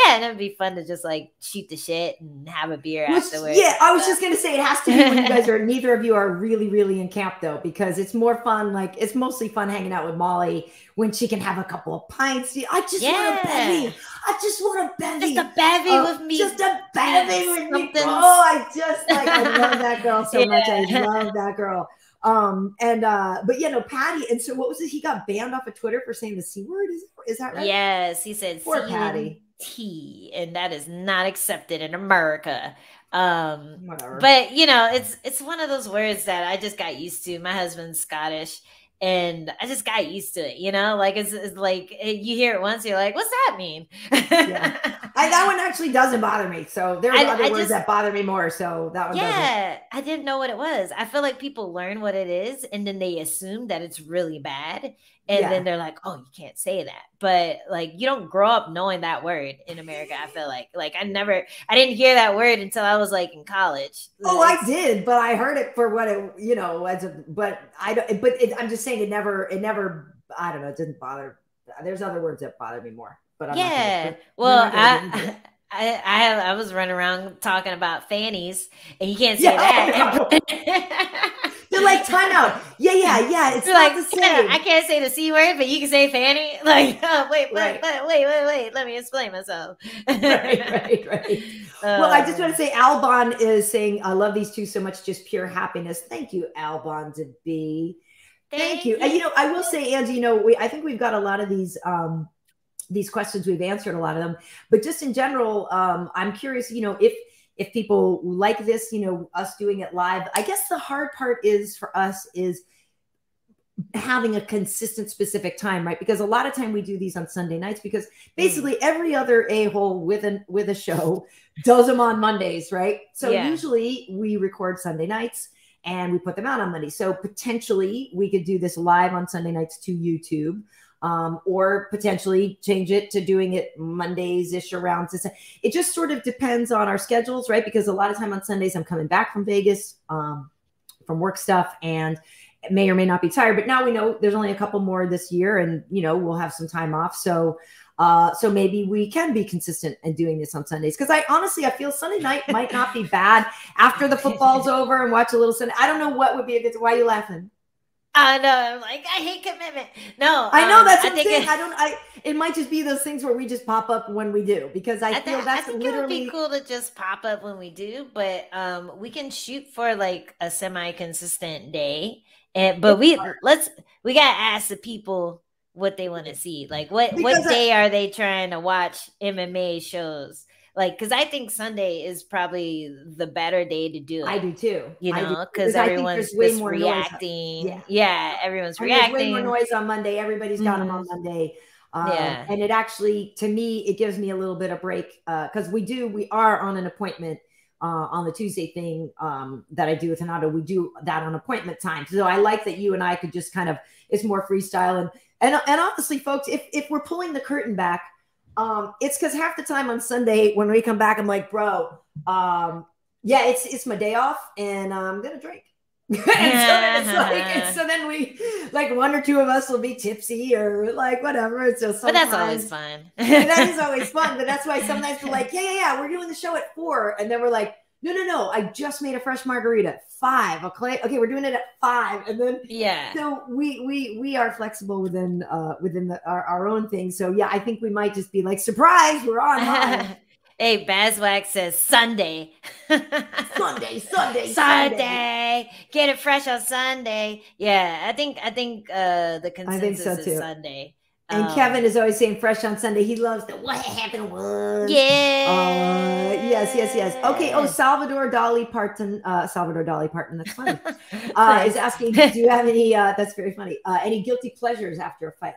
[SPEAKER 2] and it'd be fun to just like shoot the shit and have a beer afterwards.
[SPEAKER 1] Yeah, I was just gonna say it has to be when you guys are neither of you are really, really in camp though, because it's more fun. Like it's mostly fun hanging out with Molly when she can have a couple of pints. I just want a bevy. I just want a bevy.
[SPEAKER 2] Just a bevy with me.
[SPEAKER 1] Just a bevy with me. Oh, I love that girl so much. I love that girl. But you know, Patty, and so what was it? He got banned off of Twitter for saying the C word. Is that right?
[SPEAKER 2] Yes, he said
[SPEAKER 1] poor Patty.
[SPEAKER 2] T, and that is not accepted in America.
[SPEAKER 1] Whatever.
[SPEAKER 2] But you know, it's one of those words that I just got used to. My husband's Scottish, and I just got used to it. You know, like it's like you hear it once, you're like, what's that mean?
[SPEAKER 1] That one actually doesn't bother me. So there are other words that bother me more. So that one doesn't.
[SPEAKER 2] I didn't know what it was. I feel like people learn what it is, and then they assume that it's really bad. And then they're like, oh, you can't say that. But like, you don't grow up knowing that word in America. I feel like I didn't hear that word until I was like in college.
[SPEAKER 1] Oh, I did, but I heard it for what it, you know, I'm just saying it never, I don't know. It didn't bother. There's other words that bother me more, but I'm
[SPEAKER 2] I was running around talking about fannies, and you can't say that.
[SPEAKER 1] They're like, time out. Yeah. It's like the same.
[SPEAKER 2] I can't say the C word, but you can say fanny. Like, oh, wait. Let me explain myself.
[SPEAKER 1] Right. Well, I just want to say, Albon is saying, I love these two so much. Just pure happiness. Thank you, Albon to be. Thank you. And, you know, I will say, Angie, you know, I think we've got a lot of these questions. We've answered a lot of them, but just in general, I'm curious, you know, if people like this, you know, us doing it live. I guess the hard part is for us is having a consistent specific time, right? Because a lot of time we do these on Sunday nights because basically every other a-hole with a show does them on Mondays, right? So usually we record Sunday nights and we put them out on Monday. So potentially we could do this live on Sunday nights to YouTube, or potentially change it to doing it Mondays-ish around. It just sort of depends on our schedules, right? Because a lot of time on Sundays I'm coming back from Vegas, from work stuff, and may or may not be tired, but now we know there's only a couple more this year, and you know, we'll have some time off. So maybe we can be consistent in doing this on Sundays. Cause I feel Sunday night might not be bad after the football's over and watch a little Sunday. I don't know what would be a good, why are you laughing?
[SPEAKER 2] I know, like, I hate commitment. No,
[SPEAKER 1] I know that's what I'm saying. It might just be those things where we just pop up when we do, because I feel that's literally. It would be
[SPEAKER 2] cool to just pop up when we do, but we can shoot for like a semi-consistent day. But we gotta ask the people what they want to see. Like what day are they trying to watch MMA shows? Like, because I think Sunday is probably the better day to do it.
[SPEAKER 1] I do too.
[SPEAKER 2] You know, because everyone's just reacting. Yeah, everyone's reacting.
[SPEAKER 1] There's way more noise on Monday. Everybody's got them on Monday. And it actually, to me, it gives me a little bit of break, because we are on an appointment on the Tuesday thing that I do with Hanato. We do that on appointment time. So I like that you and I could just kind of, it's more freestyle. And honestly, folks, if we're pulling the curtain back, it's because half the time on Sunday when we come back, I'm like, bro, it's my day off and I'm gonna drink. and so then we, like, one or two of us will be tipsy or like whatever. So
[SPEAKER 2] but that's always fun.
[SPEAKER 1] That is always fun. But that's why sometimes we're like, yeah, we're doing the show at 4, and then we're like, no, I just made a fresh margarita at 5. Okay, we're doing it at 5, and then So we are flexible within our own thing. So yeah, I think we might just be like, surprise, we're on.
[SPEAKER 2] Hey, Bazwax says Sunday. Sunday. Get it fresh on Sunday. Yeah, I think the consensus is Sunday.
[SPEAKER 1] And Kevin is always saying fresh on Sunday. He loves the what happened was.
[SPEAKER 2] Yeah.
[SPEAKER 1] Yes. Okay. Oh, Salvador Dali Parton. That's funny. Is asking, do you have any, that's very funny. Any guilty pleasures after a fight?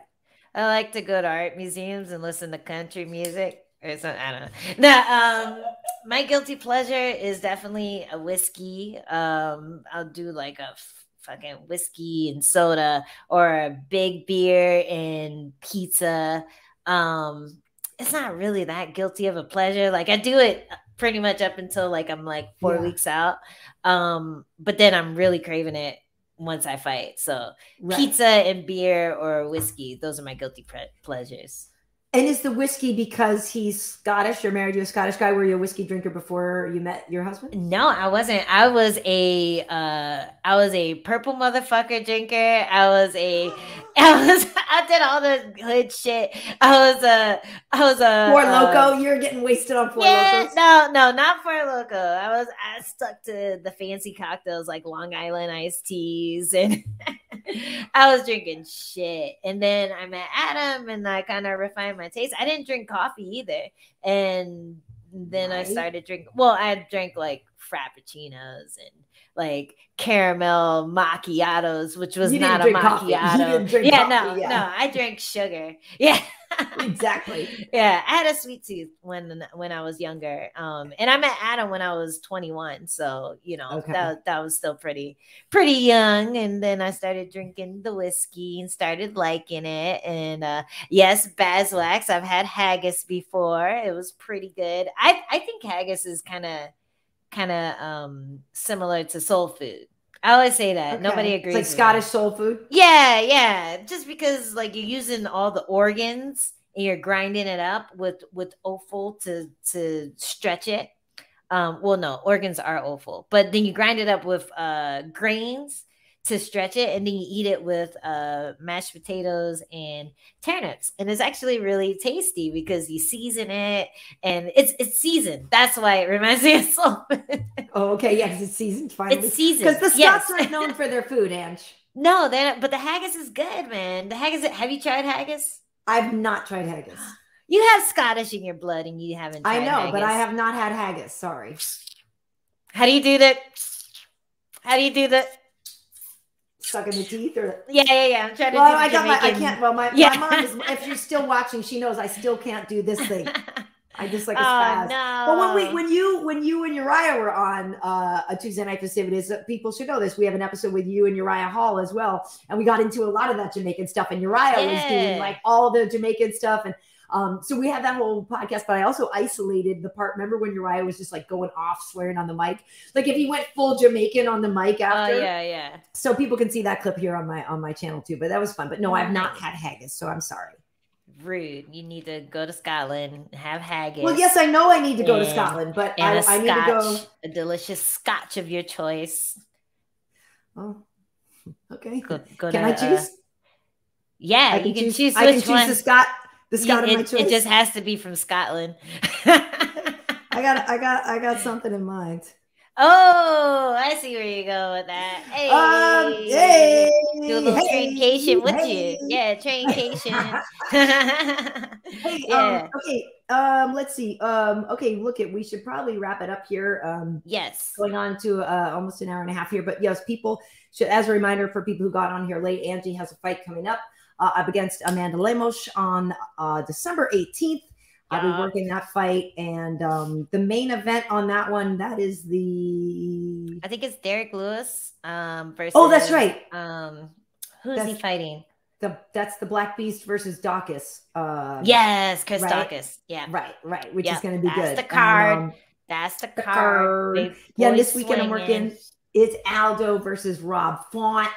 [SPEAKER 2] I like to go to art museums and listen to country music. Or something, I don't know. No, my guilty pleasure is definitely a whiskey. I'll do like a fucking whiskey and soda, or a big beer and pizza. It's not really that guilty of a pleasure. Like, I do it pretty much up until like I'm like 4 weeks out. But then I'm really craving it once I fight. So pizza and beer or whiskey, those are my guilty pleasures.
[SPEAKER 1] And is the whiskey because he's Scottish? You're married to a Scottish guy? Were you a whiskey drinker before you met your husband?
[SPEAKER 2] No, I wasn't. I was a purple motherfucker drinker. I did all the good shit. I was a
[SPEAKER 1] Four Loko. You're getting wasted on Four Locos.
[SPEAKER 2] No, not Four Loko. I stuck to the fancy cocktails like Long Island iced teas, and I was drinking shit. And then I met Adam, and I kind of refined my taste. I didn't drink coffee either, and then I started drinking. Well, I drank like frappuccinos and like caramel macchiatos, which was not a macchiato. No, I drank sugar. Yeah.
[SPEAKER 1] Exactly.
[SPEAKER 2] Yeah, I had a sweet tooth when I was younger. And I met Adam when I was 21, so you know, that was still pretty young. And then I started drinking the whiskey and started liking it. And yes, Bazwax, I've had haggis before. It was pretty good. I think haggis is kind of similar to soul food. I always say that. Okay. Nobody agrees.
[SPEAKER 1] It's like Scottish soul food?
[SPEAKER 2] Yeah. Just because like you're using all the organs and you're grinding it up with offal to stretch it. Well, no, organs are offal. But then you grind it up with grains to stretch it, and then you eat it with mashed potatoes and turnips. And it's actually really tasty because you season it, and it's seasoned. That's why it reminds me of soul food.
[SPEAKER 1] Oh, okay. Yes, it's seasoned. Finally.
[SPEAKER 2] It's seasoned.
[SPEAKER 1] Because the Scots aren't known for their food, Ange.
[SPEAKER 2] No, but the haggis is good, man. The haggis. Have you tried haggis?
[SPEAKER 1] I've not tried haggis.
[SPEAKER 2] You have Scottish in your blood, and you haven't tried haggis.
[SPEAKER 1] But I have not had haggis. Sorry.
[SPEAKER 2] How do you do that? How do you do that?
[SPEAKER 1] Sucking the teeth, or
[SPEAKER 2] yeah. I'm trying to.
[SPEAKER 1] Well, I can't. Well, my mom is. If she's still watching, she knows I still can't do this thing. I just like a spaz.
[SPEAKER 2] No.
[SPEAKER 1] But when you and Uriah were on a Tuesday Night Festivities, people should know this. We have an episode with you and Uriah Hall as well, and we got into a lot of that Jamaican stuff. And Uriah was doing like all the Jamaican stuff, and so we had that whole podcast. But I also isolated the part. Remember when Uriah was just like going off, swearing on the mic, like if he went full Jamaican on the mic after.
[SPEAKER 2] Yeah.
[SPEAKER 1] So people can see that clip here on my channel too. But that was fun. But no, I've not had haggis, so I'm sorry.
[SPEAKER 2] Rude. You need to go to Scotland, have haggis.
[SPEAKER 1] Well, yes, I know I need to go to Scotland, but I need to go.
[SPEAKER 2] A delicious scotch of your choice.
[SPEAKER 1] Oh, okay.
[SPEAKER 2] Can
[SPEAKER 1] I choose?
[SPEAKER 2] Yeah, you can choose.
[SPEAKER 1] I can choose the Scot of my choice.
[SPEAKER 2] It just has to be from Scotland.
[SPEAKER 1] I got something in mind.
[SPEAKER 2] Oh, I see where you go with that. Hey, do a little traincation with you. Yeah, traincation.
[SPEAKER 1] Okay. Let's see. Okay, we should probably wrap it up here.
[SPEAKER 2] Yes.
[SPEAKER 1] Going on to almost an hour and a half here. But yes, people should, as a reminder for people who got on here late, Angie has a fight coming up against Amanda Lemos on December 18th. I'll be working that fight, and the main event on that one, that is
[SPEAKER 2] I think it's Derek Lewis versus.
[SPEAKER 1] Oh, that's right.
[SPEAKER 2] Who's he fighting?
[SPEAKER 1] That's the Black Beast versus Dawkins.
[SPEAKER 2] Yes, Chris
[SPEAKER 1] right?
[SPEAKER 2] Dawkins. Yeah,
[SPEAKER 1] right. Which is going to be good.
[SPEAKER 2] That's the card. That's the card.
[SPEAKER 1] Yeah, this weekend I'm working. It's Aldo versus Rob Font.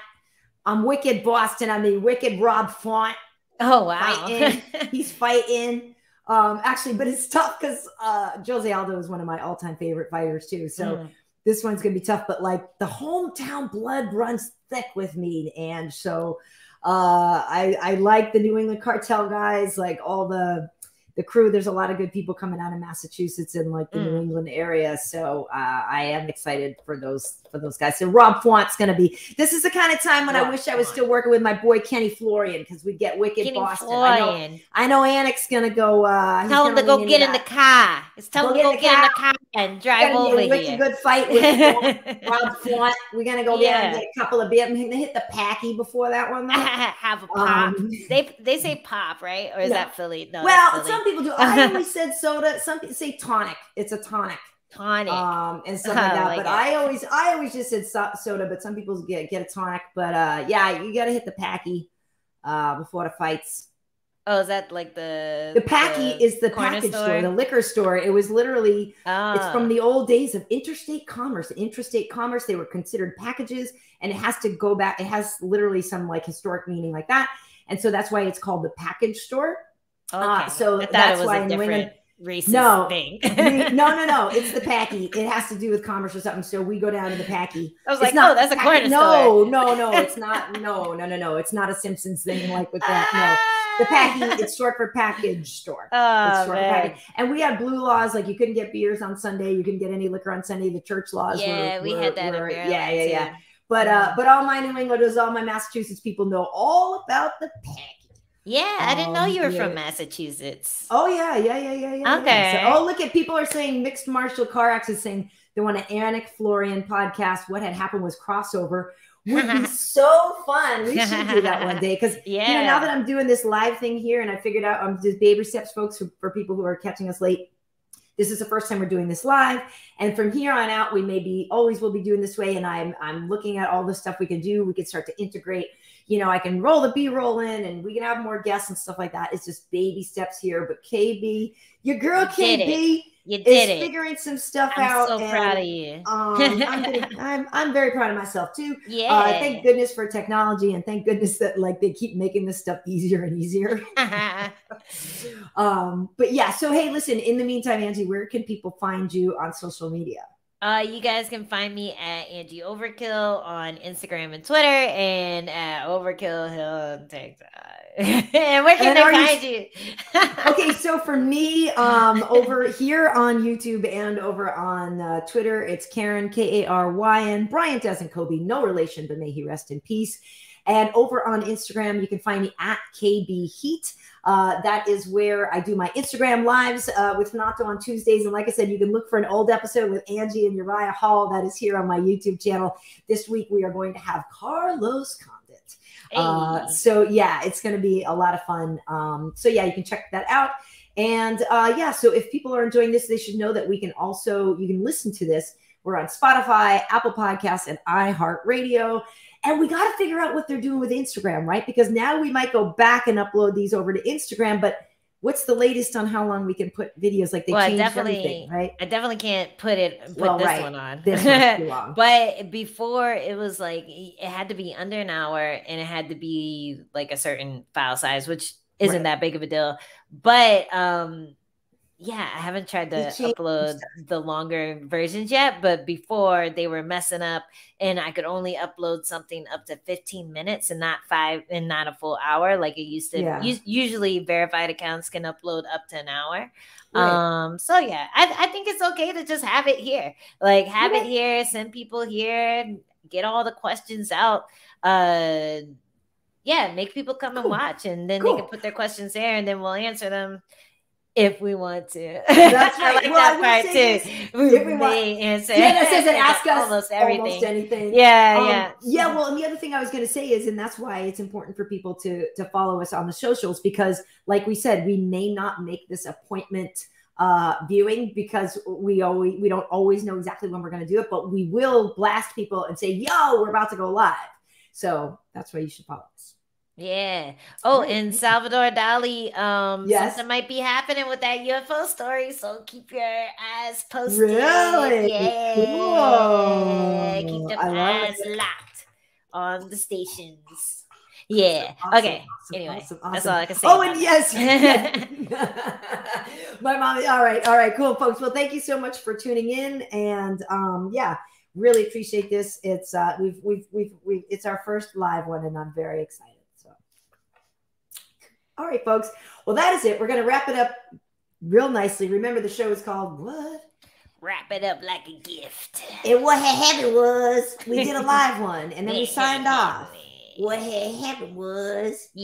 [SPEAKER 1] I'm Wicked Boston. I'm the Wicked Rob Font.
[SPEAKER 2] Oh wow,
[SPEAKER 1] he's fighting. Actually, but it's tough because Jose Aldo is one of my all-time favorite fighters too. So this one's gonna be tough, but like the hometown blood runs thick with me. And so I like the New England Cartel guys, like all the crew. There's a lot of good people coming out of Massachusetts and like the New England area. So I am excited for those guys. So Rob Font's going to be, this is the kind of time when I wish I was still working with my boy, Kenny Florian, because we'd get Wicked
[SPEAKER 2] Kenny
[SPEAKER 1] Boston.
[SPEAKER 2] Florian.
[SPEAKER 1] I know Annick's going to go.
[SPEAKER 2] Tell him to go get in the car. It's tell him to go get in the car and drive over here.
[SPEAKER 1] Wicked good fight with Rob Font. We're going to go there and get a couple of beers. I'm going to hit the packy before that one, though.
[SPEAKER 2] Have a pop. They say pop, right? Or is that Philly? No,
[SPEAKER 1] well,
[SPEAKER 2] Philly.
[SPEAKER 1] some people do. I always said soda. Some people say tonic. It's a tonic.
[SPEAKER 2] And
[SPEAKER 1] stuff like that. But I always just said soda. But some people get a tonic. But yeah, you got to hit the packy before the fights.
[SPEAKER 2] Oh, is that like the
[SPEAKER 1] packy is the package store, the liquor store. It was literally it's from the old days of interstate commerce. Interstate commerce, they were considered packages, and it has to go back. It has literally some like historic meaning like that, and so that's why it's called the package store.
[SPEAKER 2] Okay.
[SPEAKER 1] So that's why in New England.
[SPEAKER 2] Racist thing.
[SPEAKER 1] No. It's the packy. It has to do with commerce or something. So we go down to the packy.
[SPEAKER 2] I was like, no, that's a corner store.
[SPEAKER 1] No, it's not. No. It's not a Simpsons thing like with that. No, the packy. It's short for package store.
[SPEAKER 2] Oh,
[SPEAKER 1] man. And we had blue laws, like you couldn't get beers on Sunday. You couldn't get any liquor on Sunday. The church laws.
[SPEAKER 2] We had that.
[SPEAKER 1] Yeah. But all my New Englanders, all my Massachusetts people know all about the packy.
[SPEAKER 2] Yeah, I didn't know you were from Massachusetts.
[SPEAKER 1] Oh yeah.
[SPEAKER 2] Okay.
[SPEAKER 1] So, look at people are saying mixed martial car accident, saying they want an Annick Florian podcast. What had happened was crossover. Would be so fun. We should do that one day because now that I'm doing this live thing here, and I figured out I'm just baby steps, folks, for people who are catching us late. This is the first time we're doing this live, and from here on out, we always will be doing this way. And I'm looking at all the stuff we can do. We can start to integrate. I can roll the B-roll in, and we can have more guests and stuff like that. It's just baby steps here. But KB, your girl KB, is figuring some stuff out.
[SPEAKER 2] I'm so proud of you.
[SPEAKER 1] I'm very proud of myself too.
[SPEAKER 2] Yeah.
[SPEAKER 1] Thank goodness for technology, and thank goodness that like they keep making this stuff easier and easier. But yeah. So hey, listen. In the meantime, Angie, where can people find you on social media?
[SPEAKER 2] You guys can find me at Angie Overkill on Instagram and Twitter, and at Overkill Hill on TikTok. And where can they find you?
[SPEAKER 1] Okay, so for me, over here on YouTube and over on Twitter, it's Karyn, Karyn. Bryant, as in Kobe, no relation, but may he rest in peace. And over on Instagram, you can find me at KB Heat. That is where I do my Instagram lives with Renato on Tuesdays. And like I said, you can look for an old episode with Angie and Uriah Hall. That is here on my YouTube channel. This week, we are going to have Carlos Condit.
[SPEAKER 2] Hey.
[SPEAKER 1] So yeah, it's going to be a lot of fun. So yeah, you can check that out. And yeah, so if people are enjoying this, they should know that you can listen to this. We're on Spotify, Apple Podcasts, and iHeartRadio. And we got to figure out what they're doing with Instagram, right? Because now we might go back and upload these over to Instagram, but what's the latest on how long we can put videos? Like they changed everything, right?
[SPEAKER 2] I definitely can't put this one on.
[SPEAKER 1] This one's too long.
[SPEAKER 2] But before it was like, it had to be under an hour and it had to be like a certain file size, which isn't that big of a deal. But yeah, I haven't tried to upload the longer versions yet, but before they were messing up and I could only upload something up to 15 minutes and not a full hour like it used to.
[SPEAKER 1] Yeah.
[SPEAKER 2] Usually verified accounts can upload up to an hour. Right. So yeah, I think it's okay to just have it here. Like have it here, send people here, get all the questions out. Yeah, make people come and watch, and then they can put their questions there, and then we'll answer them if we want to.
[SPEAKER 1] That's right.
[SPEAKER 2] I like that part too.
[SPEAKER 1] If we may
[SPEAKER 2] answer.
[SPEAKER 1] Yeah, that says ask us
[SPEAKER 2] almost everything.
[SPEAKER 1] Almost anything.
[SPEAKER 2] Yeah.
[SPEAKER 1] Well, and the other thing I was going to say is, and that's why it's important for people to follow us on the socials, because like we said, we may not make this appointment viewing because we don't always know exactly when we're going to do it, but we will blast people and say, yo, we're about to go live. So that's why you should follow us.
[SPEAKER 2] Yeah. Oh, and Salvador Dali, something might be happening with that UFO story, so keep your eyes posted.
[SPEAKER 1] Really?
[SPEAKER 2] Yeah.
[SPEAKER 1] Cool.
[SPEAKER 2] Keep them eyes locked on the stations. Yeah. Awesome, okay. Anyway, awesome. That's all I can say.
[SPEAKER 1] Oh, and yes. My mom. All right. Cool, folks. Well, thank you so much for tuning in, and yeah, really appreciate this. It's it's our first live one, and I'm very excited. All right, folks. Well, that is it. We're going to wrap it up real nicely. Remember, the show is called what?
[SPEAKER 2] Wrap it up like a gift.
[SPEAKER 1] And what had happened was we did a live one, and then we signed off. What had happened was